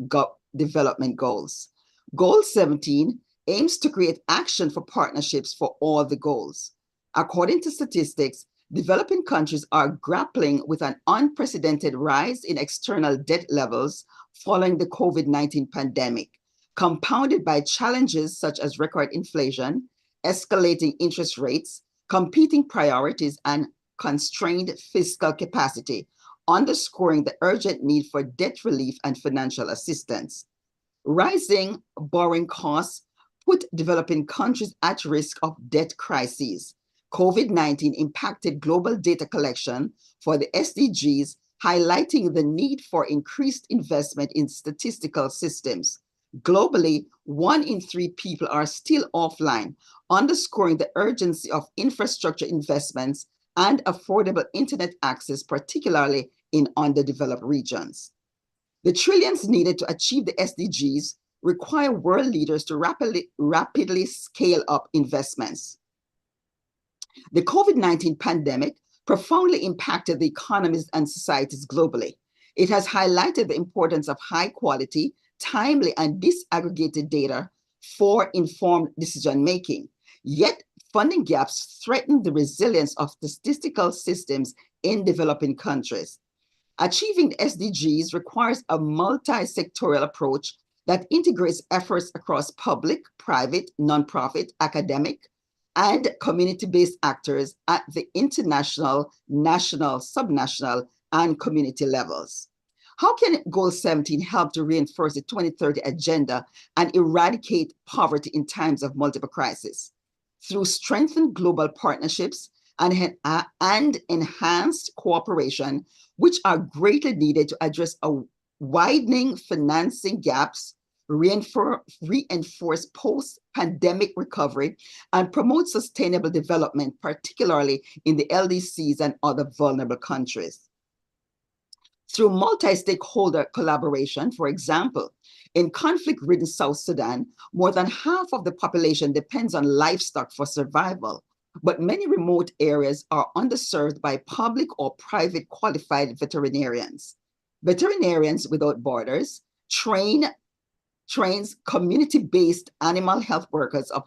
Development Goals. Goal 17 aims to create action for partnerships for all the goals. According to statistics, developing countries are grappling with an unprecedented rise in external debt levels following the COVID-19 pandemic, compounded by challenges such as record inflation, escalating interest rates, competing priorities, and constrained fiscal capacity, underscoring the urgent need for debt relief and financial assistance. Rising borrowing costs put developing countries at risk of debt crises. COVID-19 impacted global data collection for the SDGs, highlighting the need for increased investment in statistical systems. Globally, 1 in 3 people are still offline, underscoring the urgency of infrastructure investments and affordable internet access, particularly in underdeveloped regions. The trillions needed to achieve the SDGs require world leaders to rapidly scale up investments. The COVID-19 pandemic profoundly impacted the economies and societies globally. It has highlighted the importance of high quality, timely, and disaggregated data for informed decision-making. Yet, funding gaps threaten the resilience of statistical systems in developing countries. Achieving the SDGs requires a multi-sectorial approach that integrates efforts across public, private, nonprofit, academic, and community-based actors at the international, national, subnational, and community levels. How can Goal 17 help to reinforce the 2030 agenda and eradicate poverty in times of multiple crises? Through strengthened global partnerships and enhanced cooperation, which are greatly needed to address a widening financing gaps, reinforce post-pandemic recovery, and promote sustainable development, particularly in the LDCs and other vulnerable countries. Through multi-stakeholder collaboration, for example, in conflict-ridden South Sudan, more than half of the population depends on livestock for survival, but many remote areas are underserved by public or private qualified veterinarians. Veterinarians Without Borders trains community-based animal health workers of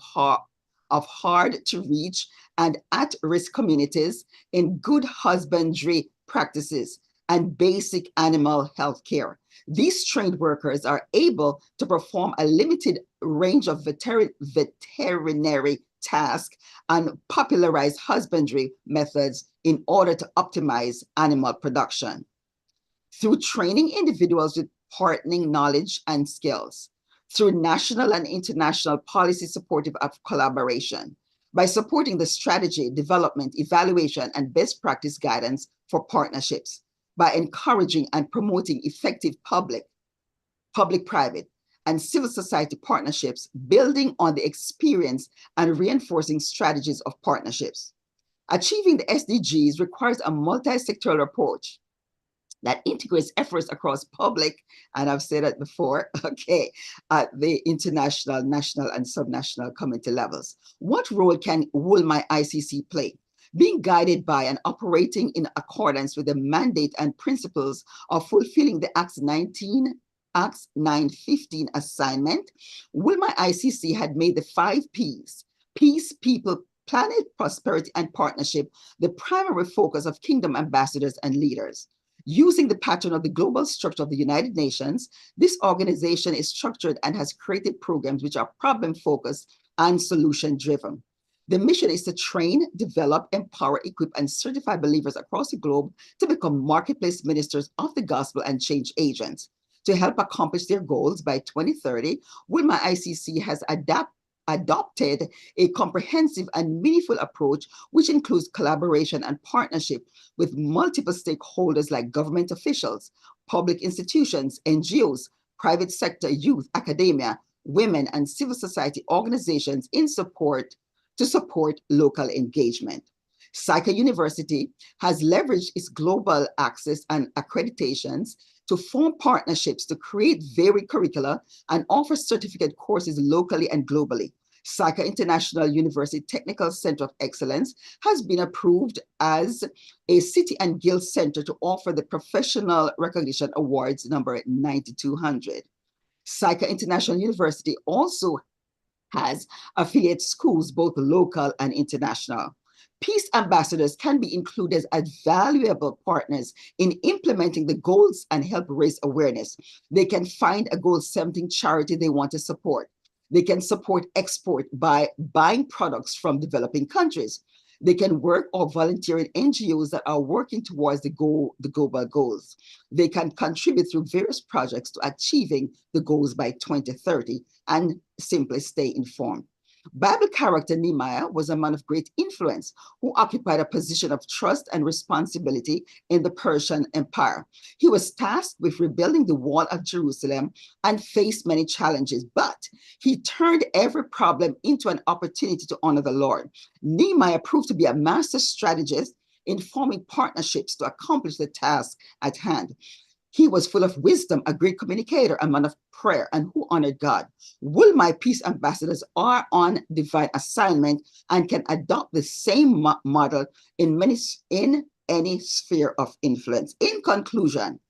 hard-to-reach and at-risk communities in good husbandry practices and basic animal health care. These trained workers are able to perform a limited range of veterinary tasks and popularize husbandry methods in order to optimize animal production. Through training individuals with partnering knowledge and skills, through national and international policy supportive of collaboration, by supporting the strategy, development, evaluation, and best practice guidance for partnerships, by encouraging and promoting effective public-private, and civil society partnerships, building on the experience and reinforcing strategies of partnerships. Achieving the SDGs requires a multi-sectoral approach that integrates efforts across public, and I've said it before, okay, at the international, national, and subnational community levels. What role can Wolmi-Icc play? Being guided by and operating in accordance with the mandate and principles of fulfilling the Acts 915 assignment, Wolmi-Icc had made the 5 Ps, peace, people, planet, prosperity, and partnership, the primary focus of Kingdom ambassadors and leaders. Using the pattern of the global structure of the United Nations, this organization is structured and has created programs which are problem-focused and solution-driven. The mission is to train, develop, empower, equip, and certify believers across the globe to become marketplace ministers of the gospel and change agents. To help accomplish their goals by 2030, Wolmi-Icc has adopted a comprehensive and meaningful approach, which includes collaboration and partnership with multiple stakeholders like government officials, public institutions, NGOs, private sector, youth, academia, women, and civil society organizations to support local engagement. Syca University has leveraged its global access and accreditations to form partnerships to create varied curricula and offer certificate courses locally and globally. Syca International University Technical Center of Excellence has been approved as a City and Guild Center to offer the Professional Recognition Awards number 9200. Syca International University also has affiliate schools, both local and international. Peace ambassadors can be included as valuable partners in implementing the goals and help raise awareness. They can find a Goal 17 charity they want to support. They can support export by buying products from developing countries. They can work or volunteer in NGOs that are working towards the global goals. They can contribute through various projects to achieving the goals by 2030 and simply stay informed. Bible character Nehemiah was a man of great influence who occupied a position of trust and responsibility in the Persian Empire. He was tasked with rebuilding the wall of Jerusalem and faced many challenges, but he turned every problem into an opportunity to honor the Lord. Nehemiah proved to be a master strategist in forming partnerships to accomplish the task at hand. He was full of wisdom, a great communicator, a man of prayer, and who honored God. Wolmi Peace ambassadors are on divine assignment and can adopt the same model in any sphere of influence. In conclusion,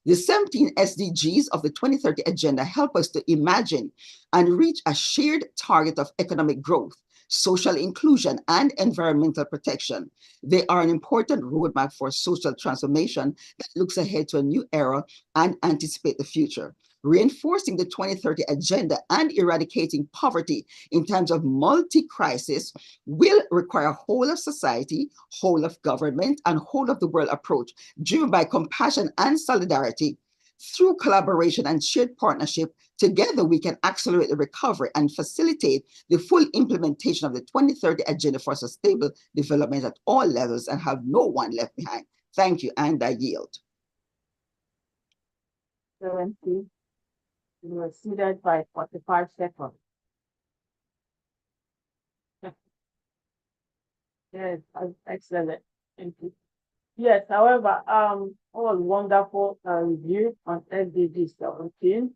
the 17 SDGs of the 2030 Agenda help us to imagine and reach a shared target of economic growth, social inclusion, and environmental protection. They are an important roadmap for social transformation that looks ahead to a new era and anticipates the future. Reinforcing the 2030 Agenda and eradicating poverty in times of multi-crisis will require a whole of society, whole of government, and whole of the world approach driven by compassion and solidarity. Through collaboration and shared partnership, together we can accelerate the recovery and facilitate the full implementation of the 2030 Agenda for Sustainable Development at all levels and have no one left behind. Thank you, and I yield. 70. You were seated by 45 seconds. Yes, excellent. Thank you. Yes, however, all wonderful review on SDG 17.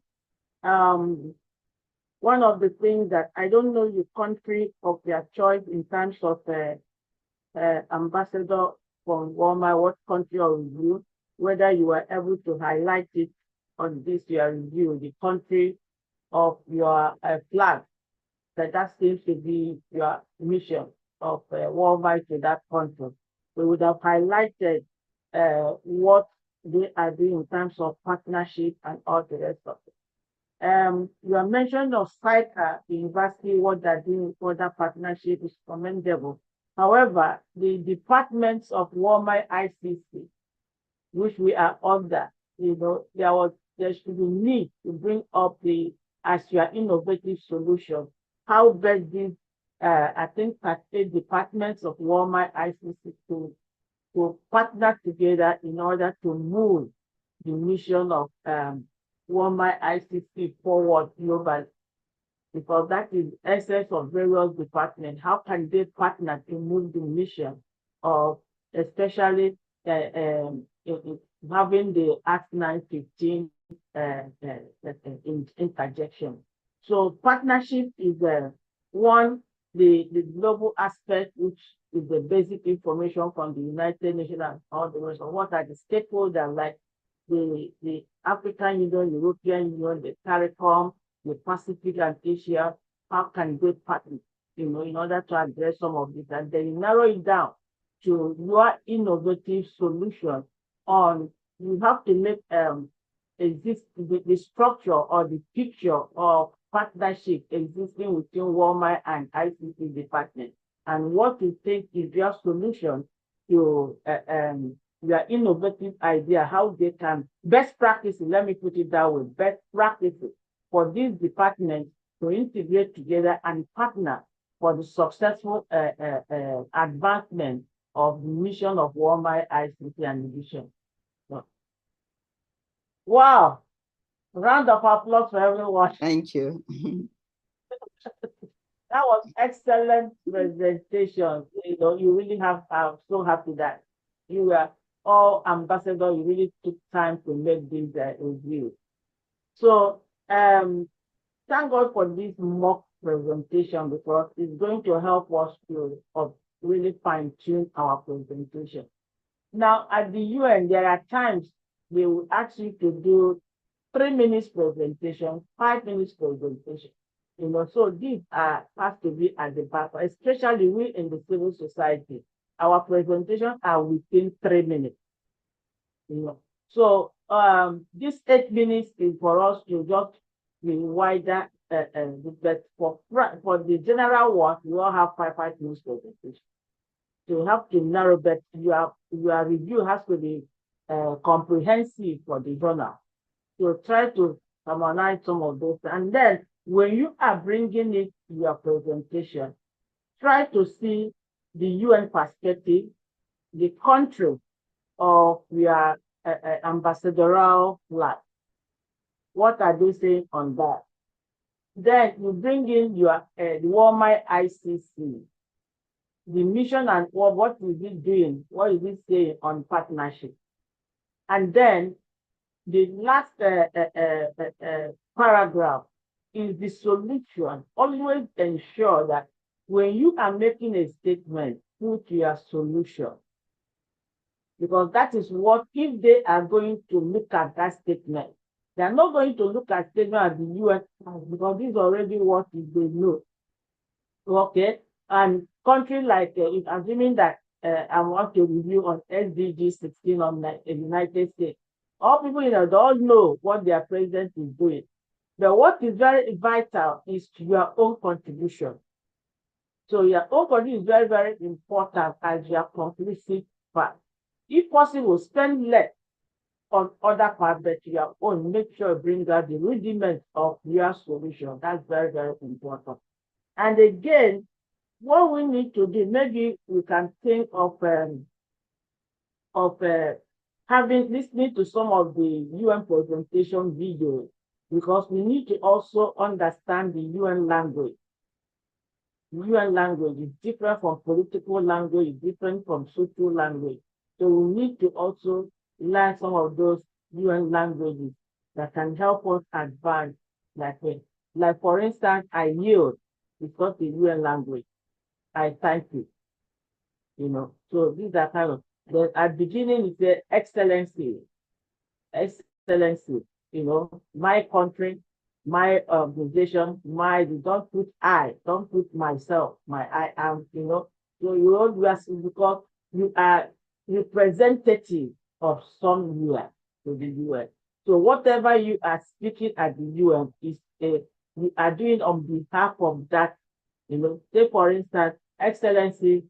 One of the things that I don't know your country of their choice in terms of ambassador from Wolmi, what country of review, whether you were able to highlight it on this your review, the country of your flag, that seems to be your mission of Wolmi to that country. We would have highlighted what they are doing in terms of partnership and all the rest of it. You are mentioned of SICA University, what they're doing for that partnership is commendable. However, the departments of Wolmi-Icc, which we are under, there should be need to bring up as your innovative solution, how best these I think 8 departments of Wolmi-Icc to partner together in order to move the mission of Wolmi-Icc forward globally. Because that is the essence of various departments. How can they partner to move the mission of especially having the Act 915 interjection. So partnership is one, the global aspect, which is the basic information from the United Nations and all the rest of what are the stakeholders like the African Union, European Union, the CARICOM, the Pacific and Asia. How can they partner, in order to address some of this? And then you narrow it down to your innovative solution on, you have to make the structure or the picture of partnership existing within Wolmi and ICT department, and what you think is your solution to your innovative idea, how they can best practices, let me put it that way, best practices for these departments to integrate together and partner for the successful advancement of the mission of Wolmi, ICT, and the vision. So, wow. Round of applause for everyone. Thank you. That was excellent presentation. You really I'm so happy that you were all ambassadors. You really took time to make this review. So thank God for this mock presentation, because it's going to help us to really fine-tune our presentation. Now at the UN, there are times they will ask you to do 3 minutes presentation, 5 minutes presentation. So these has to be at the back, especially we in the civil society. our presentations are within 3 minutes. You know, so this 8 minutes is for us to just be wider, but for the general one, you all have 5 minutes presentation. So you have to narrow, but your review has to be comprehensive for the journal. So try to harmonize some of those, and then when you are bringing it to your presentation, try to see the UN perspective, the country of your ambassadorial flag. What are they saying on that? Then you bring in your the Wolmi-Icc, the mission and what is it doing? What is it saying on partnership? And then the last paragraph is the solution. Always ensure that when you are making a statement, put your solution. Because that is what, if they are going to look at that statement, they are not going to look at statement at the UN because this is already what they know. Okay, and country like assuming that I want to review on SDG 16 on the United States, all people don't know what their president is doing. But what is very vital is your own contribution. So your own contribution is very, very important as your conclusive part. If possible, spend less on other parts, but your own, make sure you bring out the rudiment of your solution. That's very, very important. And again, what we need to do, maybe we can think of listening to some of the UN presentation videos, because we need to also understand the UN language. UN language is different from political language, it's different from social language. So we need to also learn some of those UN languages that can help us advance. Like for instance, I yield, because the UN language. I thank you. You know, so these are kind of, at the beginning it said excellency, you know, my country, my organization, don't put I, don't put myself, I am, you know. So you always, because you are representative of some UN to the UN. So whatever you are speaking at the UN is you are doing on behalf of that, you know. Say for instance, Excellency,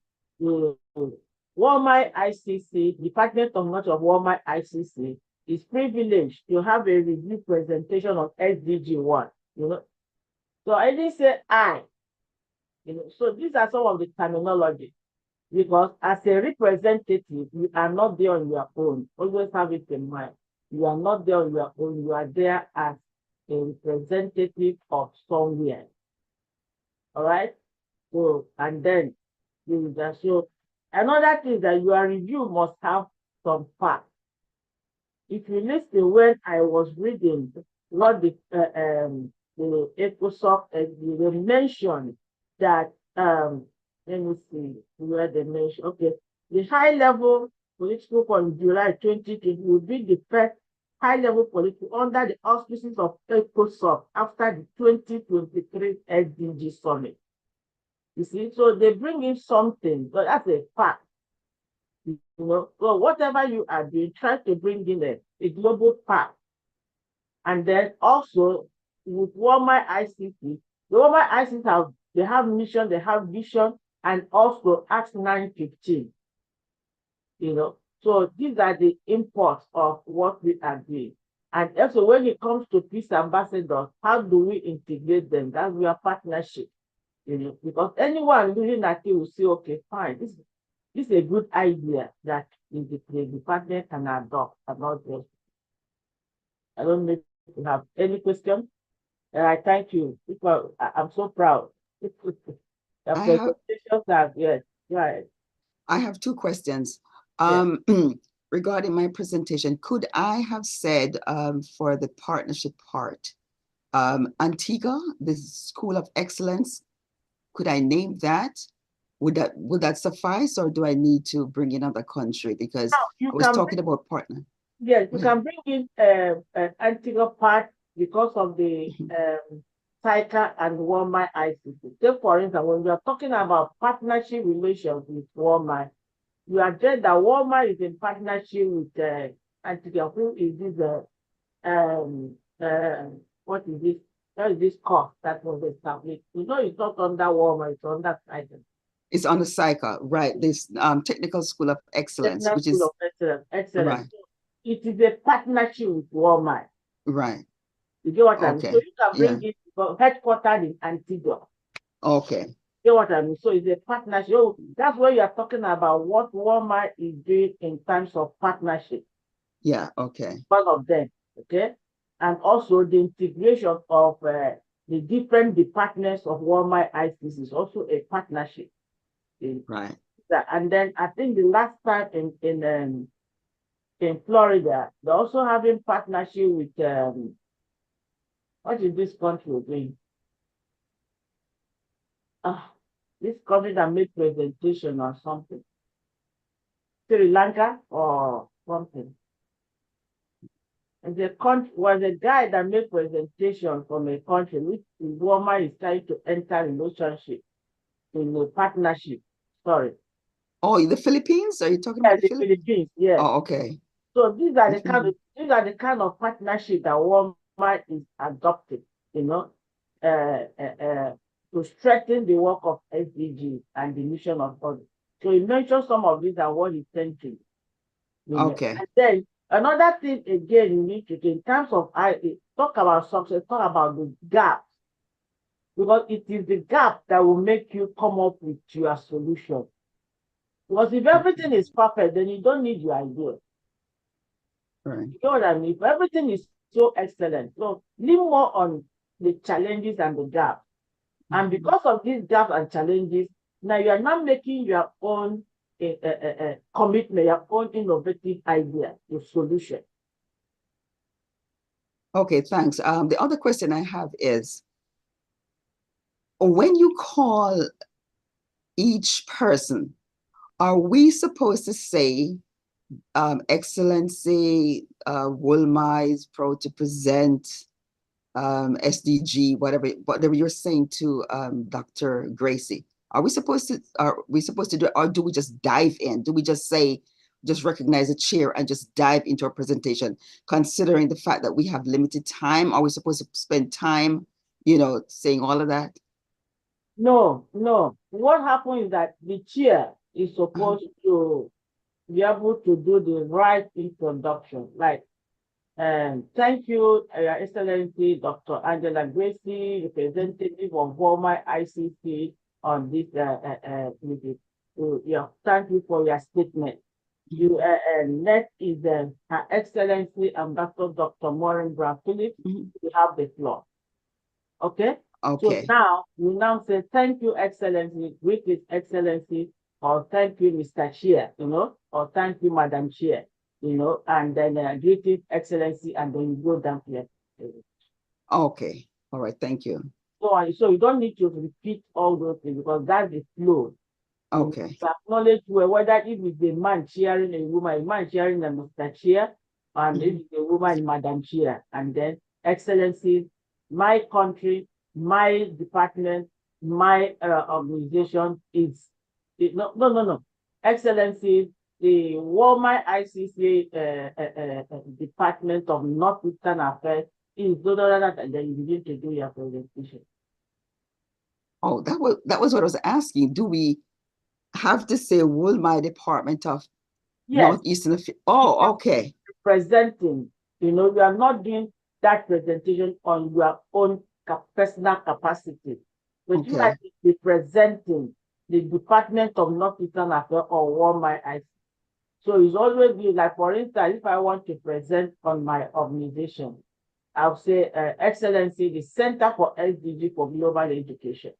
Wolmi-Icc, Department of Knowledge of Wolmi-Icc is privileged to have a review presentation on SDG 1, you know. So I didn't say I, you know. So these are some of the terminology, because as a representative, you are not there on your own. Always have it in mind. You are not there on your own. You are there as a representative of somewhere. All right. So, and then you just show another thing, that your review must have some facts. If you listen when I was reading what the Hlpf, they mentioned that let me see where they mention. Okay, the high level political from July 2020 will be the first high level political under the auspices of Hlpf after the 2023 SDG summit. You see, so they bring in something, but that's a fact. You know, so whatever you are doing, try to bring in a global fact. And then also with Wolmi-Icc, the Wolmi-Icc they have mission, they have vision, and also Act 915. You know, so these are the imports of what we are doing. And also when it comes to peace ambassadors, how do we integrate them? That's your partnership. You know, because anyone looking at it will say, okay, fine, this is a good idea that the department can adopt, and not just. I don't know if you have any question. I thank you. I'm so proud. Yes, right. I have two questions. Regarding my presentation, could I have said for the partnership part, Antigua, the School of Excellence, could I name that? Would that suffice, or do I need to bring in another country? Because I was talking about partner. Yes, you can bring in an Antigua part because of the CICA and Wolmi-Icc. So for instance, when we are talking about partnership relations with Wolmi, you address that Walmart is in partnership with who is this what is this? What is this course that was established? You know, it's not under Walmart, it's under Titan. It's on the cycle, right? This Technical School of Excellence, Technical which is School of Excellence. right. So it is a partnership with Walmart. Right. You get what I mean? Okay. So you can bring it headquartered in Antigua. Okay. You know what I mean? So it's a partnership. So that's where you are talking about what Walmart is doing in terms of partnership. Yeah. Okay. One of them, okay? And also the integration of the different departments of Wolmi-Icc is also a partnership. Right. And then I think the last time in Florida, they're also having partnership with what is this country doing? This country that made presentation or something. Sri Lanka or something. And the country was a guy that made presentation from a country which Walmart is trying to enter relationship in a partnership. Sorry. Oh, the Philippines? Are you talking about the Philippines? Yes. Oh, okay. So these are the kind of partnership that Walmart is adopting, you know, to strengthen the work of SDG and the mission of God. So he mentioned some of these and what he's thinking. Okay. And then another thing again you need to do in terms of talk about success, talk about the gap. Because it is the gap that will make you come up with your solution. Because if everything is perfect, then you don't need your idea. Right. You know what I mean? If everything is so excellent, so lean more on the challenges and the gaps. And because of these gaps and challenges, now you are not making your own commitment, your own innovative idea, your solution. Okay, thanks. The other question I have is, when you call each person, are we supposed to say, Excellency, Wolmi is proud to present SDG, whatever you're saying to Dr. Gracie? Are we supposed to do it, or do we just dive in? Do we just say, just recognize the chair and just dive into our presentation, considering the fact that we have limited time? Are we supposed to spend time, saying all of that? No. What happens is that the chair is supposed to be able to do the right introduction. Like, thank you, Your Excellency, Dr. Angela Gracie, representative of Wolmi-Icc on this meeting. Thank you for your statement. Next is Her Excellency Ambassador Dr. Maureen Brown Phillips. You have the floor. Okay? Okay. So now, you now say, thank you, Excellency, with His Excellency, or thank you, Mr. Chair, or thank you, Madam Chair, and then greeting, Excellency, and then you go down here. Okay. All right. Thank you. So you don't need to repeat all those things because that's the flow. Okay. To acknowledge whether if it's a man cheering a woman, a man cheering a Mr. Chair, and if it's a woman, Madam Chair, and then Excellency, my country, my department, my organization is no. Excellency, the Wolmi-Icc Department of Northeastern Affairs is and then you begin to do your presentation. Oh, that was what I was asking. Do we have to say Wolmi Department of Northeastern Affairs? Oh, okay. Presenting, you are not doing that presentation on your own personal capacity, but you are representing the Department of Northeastern Affairs or Wolmi-Icc. So it's always be like, for instance, if I want to present on my organization, I'll say, Excellency, the Center for SDG for Global Education,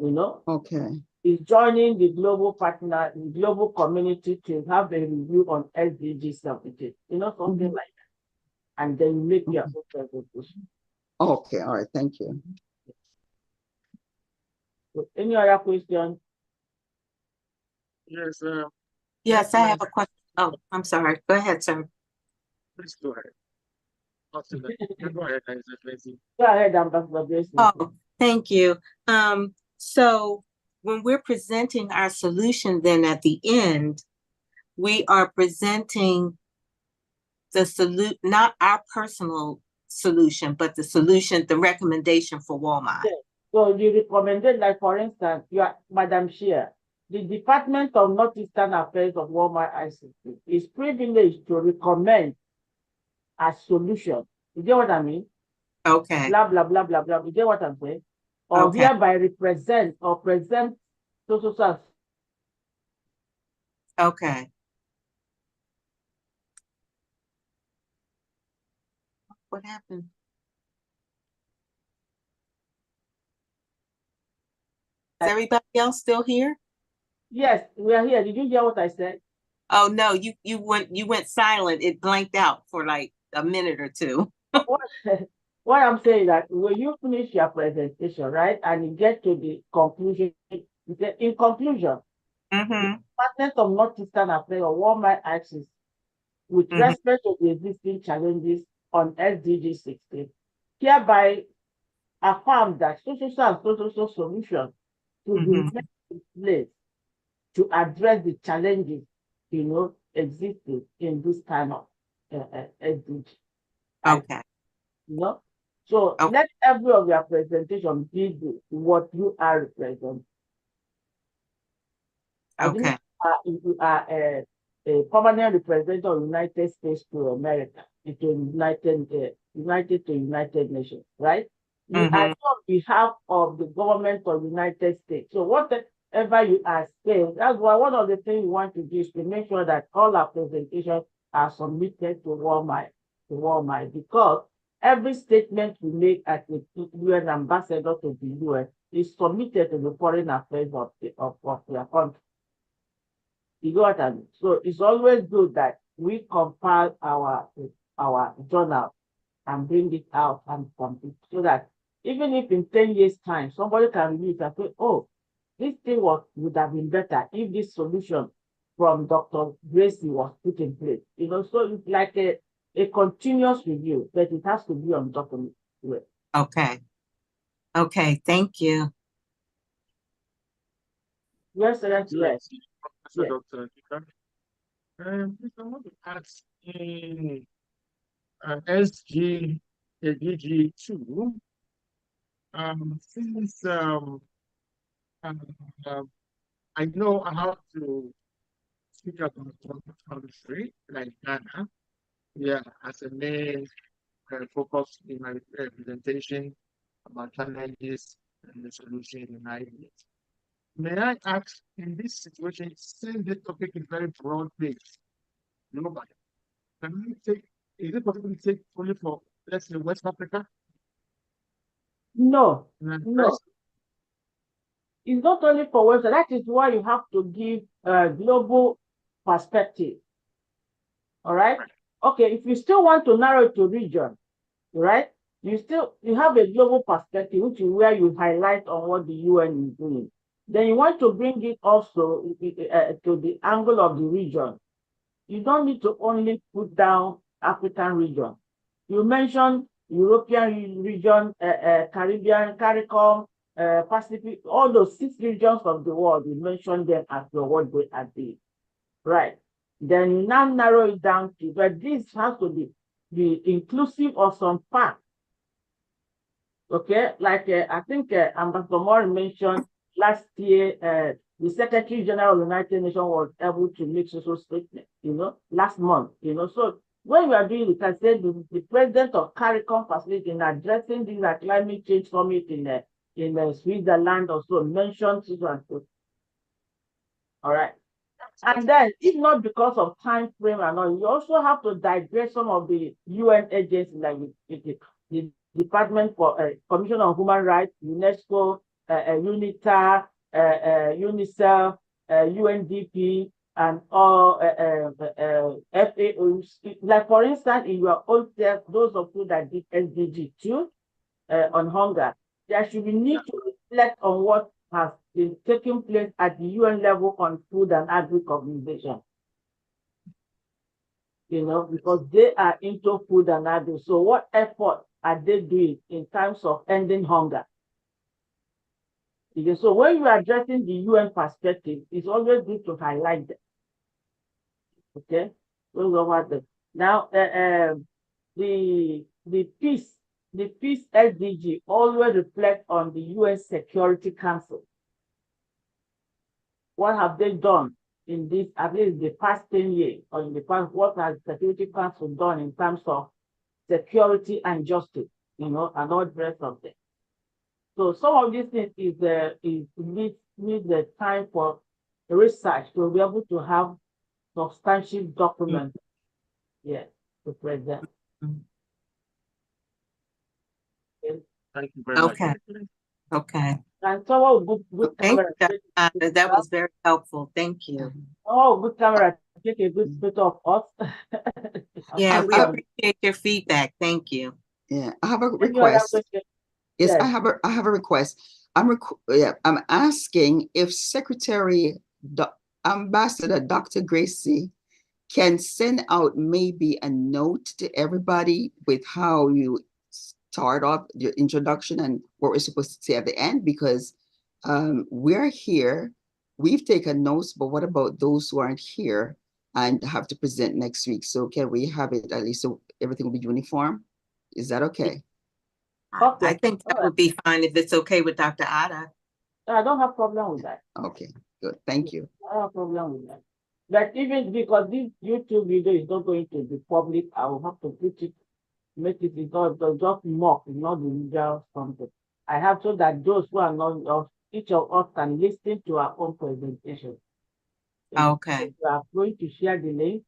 Okay. is joining the global partner, the global community to have a review on SDG services, something like that. And then you make your own presentation. Okay, all right, thank you. So any other questions? Yes. Yes, I have a question. Oh, I'm sorry. Go ahead, sir. Please go ahead. Go ahead, Excellency. Go ahead, Ambassador Gracie. Oh, thank you. So when we're presenting our solution, then at the end, we are presenting the not our personal solution, but the solution, the recommendation for Walmart. So you recommended, like for instance, Madam Chair, the Department of Northeastern Affairs of Wolmi-Icc is privileged to recommend a solution. You get what I mean? Okay. Blah, blah, blah, blah, blah. You get what I'm saying? Or Okay. hereby represent or present so. Okay. What happened? Is everybody else still here? Yes, we are here. Did you hear what I said? Oh no, you went silent. It blanked out for like a minute or two. What I'm saying that when you finish your presentation, right, and you get to the conclusion, you say, in conclusion, the Department of Northeastern Affairs of Wolmi-Icc, with respect to the existing challenges on SDG 16, hereby affirm that social solution to be made in place to address the challenges, existing in this kind of SDG. Okay. So let every of your presentation be what you are representing. Okay. You are a permanent representative of United States to America, into United Nations, right? You are on behalf of the government of United States. So whatever you are saying, that's why one of the things we want to do is to make sure that all our presentations are submitted to Walmart, because every statement we make as a UN ambassador to the UN is submitted to the foreign affairs of their country. You know what I mean? So it's always good that we compile our journal and bring it out and complete, so that even if in 10 years' time somebody can read it and say, oh, this thing would have been better if this solution from Dr. Gracie was put in place. So it's like a continuous review, but it has to be on document. Okay. Okay, thank you. Yes, sir. Yes. Dr. Please, I want to ask in SDG2, since I know I have to speak about one country like Ghana, as a main focus in my presentation about challenges and the solution in ideas. May I ask, in this situation, since the topic is very broad-based, nobody, is it possible to take only for, let's say, West Africa? No. It's not only for West. That is why you have to give a global perspective. All right? Okay, if you still want to narrow it to region, right? You have a global perspective, which is where you highlight on what the UN is doing. Then you want to bring it also to the angle of the region. You don't need to only put down African region. You mentioned European region, Caribbean, CARICOM, Pacific, all those 6 regions of the world, you mentioned them as what they are doing. Right. Then you now narrow it down to, but this has to be inclusive of some facts. Okay, like I think Ambassador Moore mentioned last year, the Secretary General of the United Nations was able to make social statement, last month, So when we are doing it, I said the president of CARICOM facility in addressing this climate change summit in Switzerland also mentioned social. All right. And then, if not because of time frame and all, you also have to digress some of the UN agencies, like the Department for Commission on Human Rights, UNESCO, UNITA, UNICEF, UNDP, and all FAOs. Like, for instance, in your own self, those of you that did SDG 2 on hunger, there should be need to reflect on what has been taking place at the UN level on Food and Agri Organization. Because they are into food and agri. So what effort are they doing in terms of ending hunger? So when you are addressing the UN perspective, it's always good to highlight them. Okay, those are what now the peace SDG always reflect on the UN Security Council. What have they done in this, at least the past 10 years, or in the past, what has the Security Council done in terms of security and justice, and all the rest of them. So some of these things needs the time for research to be able to have substantial documents, to present. Thank you very much. Okay. Okay. And someone with good Thank camera. you. That was very helpful. Thank you. Oh, good camera. Take a good photo of us. Yeah, we I- appreciate your feedback. Thank you. Yeah, I have a Any other request. question? Yes, Yes. I have a request. I'm asking if Ambassador Dr. Gracie can send out maybe a note to everybody with how you start off your introduction and what we're supposed to say at the end, because we're here, we've taken notes, but what about those who aren't here and have to present next week? So can we have it at least so everything will be uniform? Is that okay? Okay. I think that would be fine if it's okay with Dr. Ada. I don't have problem with that. Okay, good. Thank you. I don't have problem with that. But even because this YouTube video is not going to be public, I will have to put it, make it just mock, not the usual something. I have so that those who are not, each of us can listen to our own presentation. Okay. We are going to share the link,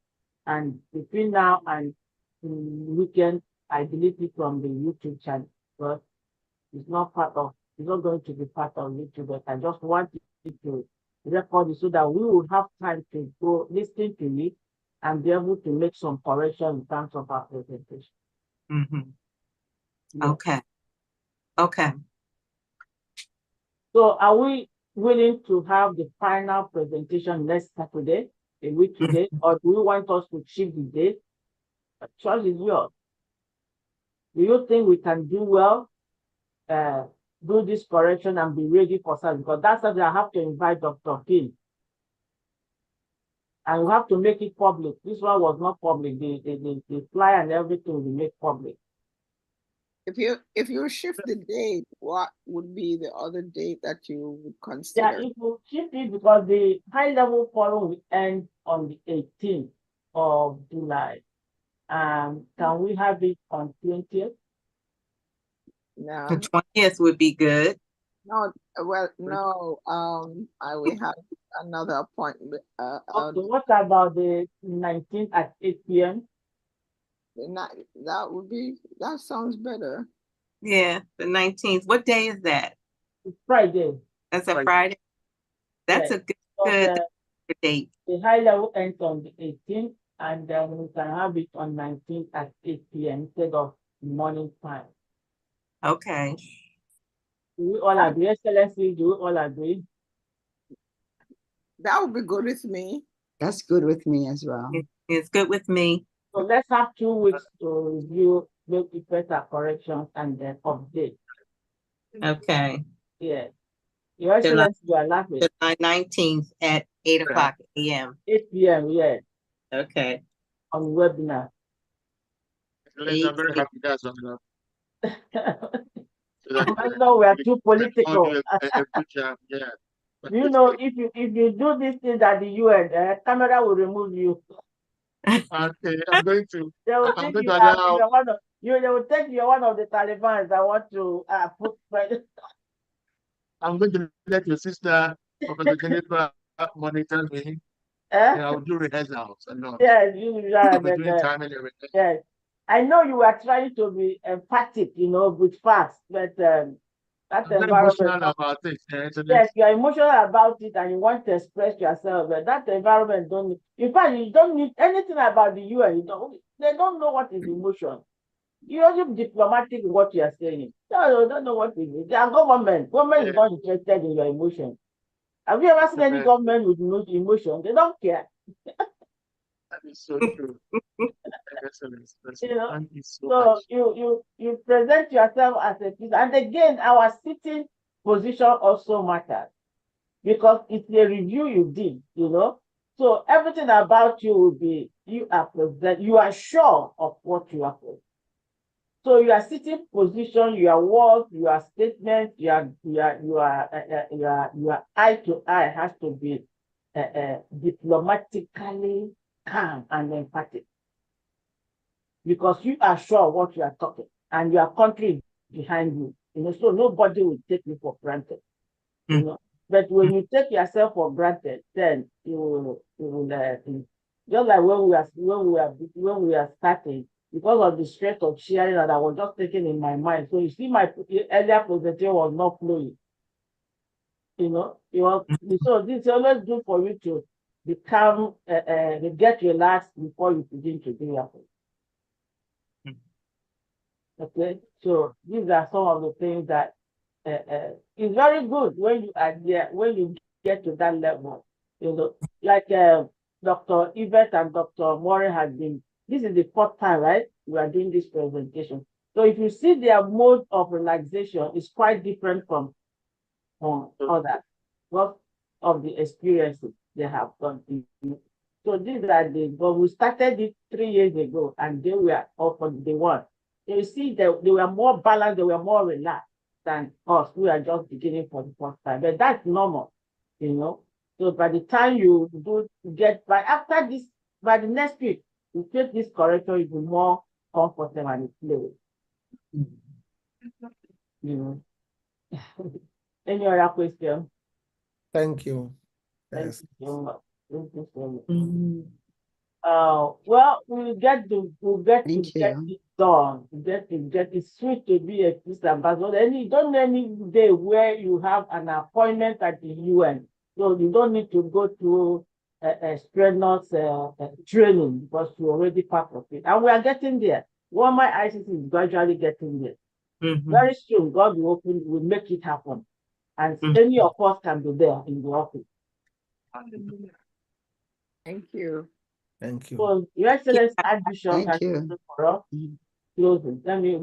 and between now and weekend, I delete it from the YouTube channel, but it's not going to be part of YouTube. But I just want it to record it so that we will have time to go listen to it and be able to make some correction in terms of our presentation. Mm-hmm. Yeah. Okay. Okay. So are we willing to have the final presentation next Saturday, a week today, or do you want us to shift the date? The choice is yours. Do you think we can do well, do this correction and be ready for service? Because that's something I have to invite Dr. Kim. And we have to make it public. This one was not public. The flyer and everything will be made public. If you shift the date, what would be the other date that you would Yeah, consider? it will shift it because the high-level forum will end on the 18th of July. Can we have it on 20th? No, The 20th would be good. no. Well, no. I will have another appointment. Okay, what about the 19th at 8 p.m.? That sounds better. Yeah, the 19th. What day is that? It's Friday. That's a Friday. That's Yes. a So good date. the high level ends on the 18th, and then we can have it on 19th at 8 p.m. instead of morning time. Okay. Do we all agree? Excellency, do we all agree? That would be good with me. That's good with me as well. It's good with me. So let's have 2 weeks to review, make better corrections, and then update. Okay. Yeah. Your Excellency, you are laughing. July 19th at 8 o'clock a.m. 8 p.m. Yeah, Okay. on webinar. I'm very happy that's on that. So that, I know we are too all political. do a good job. Yeah. But You know, if you do this thing at the UN, camera will remove you. okay, I'm going to. They will I'm think going you to are allow. you're one of you. They will think you're one of the Taliban that want to put. I'm going to let your sister, Professor Jennifer, monitor me. Eh? Yeah, I'll do rehearsals and all. Yes, you are. I'll be doing time and everything. Yes, I know you are trying to be empathic, with facts, but that I'm very environment. emotional about this. Yes, you are emotional about it and you want to express yourself, but that environment don't. In fact, you don't need anything about the UN. They don't know what is emotion. You are just diplomatic in what you are saying. No, they don't know what it is. They are government. Government is not interested in your emotion. Have you ever seen any government with no emotion? They don't care. That is so true. Excellent. Thank you so So much. you present yourself as a peace. And again, our sitting position also matters because it's a review you did, So So everything about you will be, you are sure of what you are present. So your sitting position, your words, your statement, your eye to eye has to be diplomatically calm and emphatic, because you are sure of what you are talking, and your country is behind you. So nobody will take you for granted. But when you take yourself for granted, then you will just like when we are starting, because of the stress of sharing that I was just taking in my mind. So you see, my earlier presentation was not flowing. So this is always good for you to become get relaxed before you begin to do your thing. Okay, so these are some of the things that it's very good when you are there, when you get to that level. Like Dr. Yvette and Dr. Moore has been, this is the fourth time, right? We are doing this presentation. So if you see their mode of relaxation is quite different from others, because of the experiences they have gone through. So these are but we started it 3 years ago, and they were up on day one. You see that they were more balanced, they were more relaxed than us. We are just beginning for the first time, but that's normal, So by the time you get after this, by the next week, you take this correction, you'll be more comfortable and play. Any other question? Thank you. Thank Yes. you so much. Thank you so much. Well, we'll get to get it done. It's sweet to be a peace ambassador. You don't any day where you have an appointment at the UN, so you don't need to go through a strenuous training, because you're already part of it. And we are getting there. Wolmi-Icc is gradually getting there. Very soon, God will make it happen, and any of us can be there in the office. Thank you. Thank you. So, Your Excellency, Thank you. for us. Closing. Let me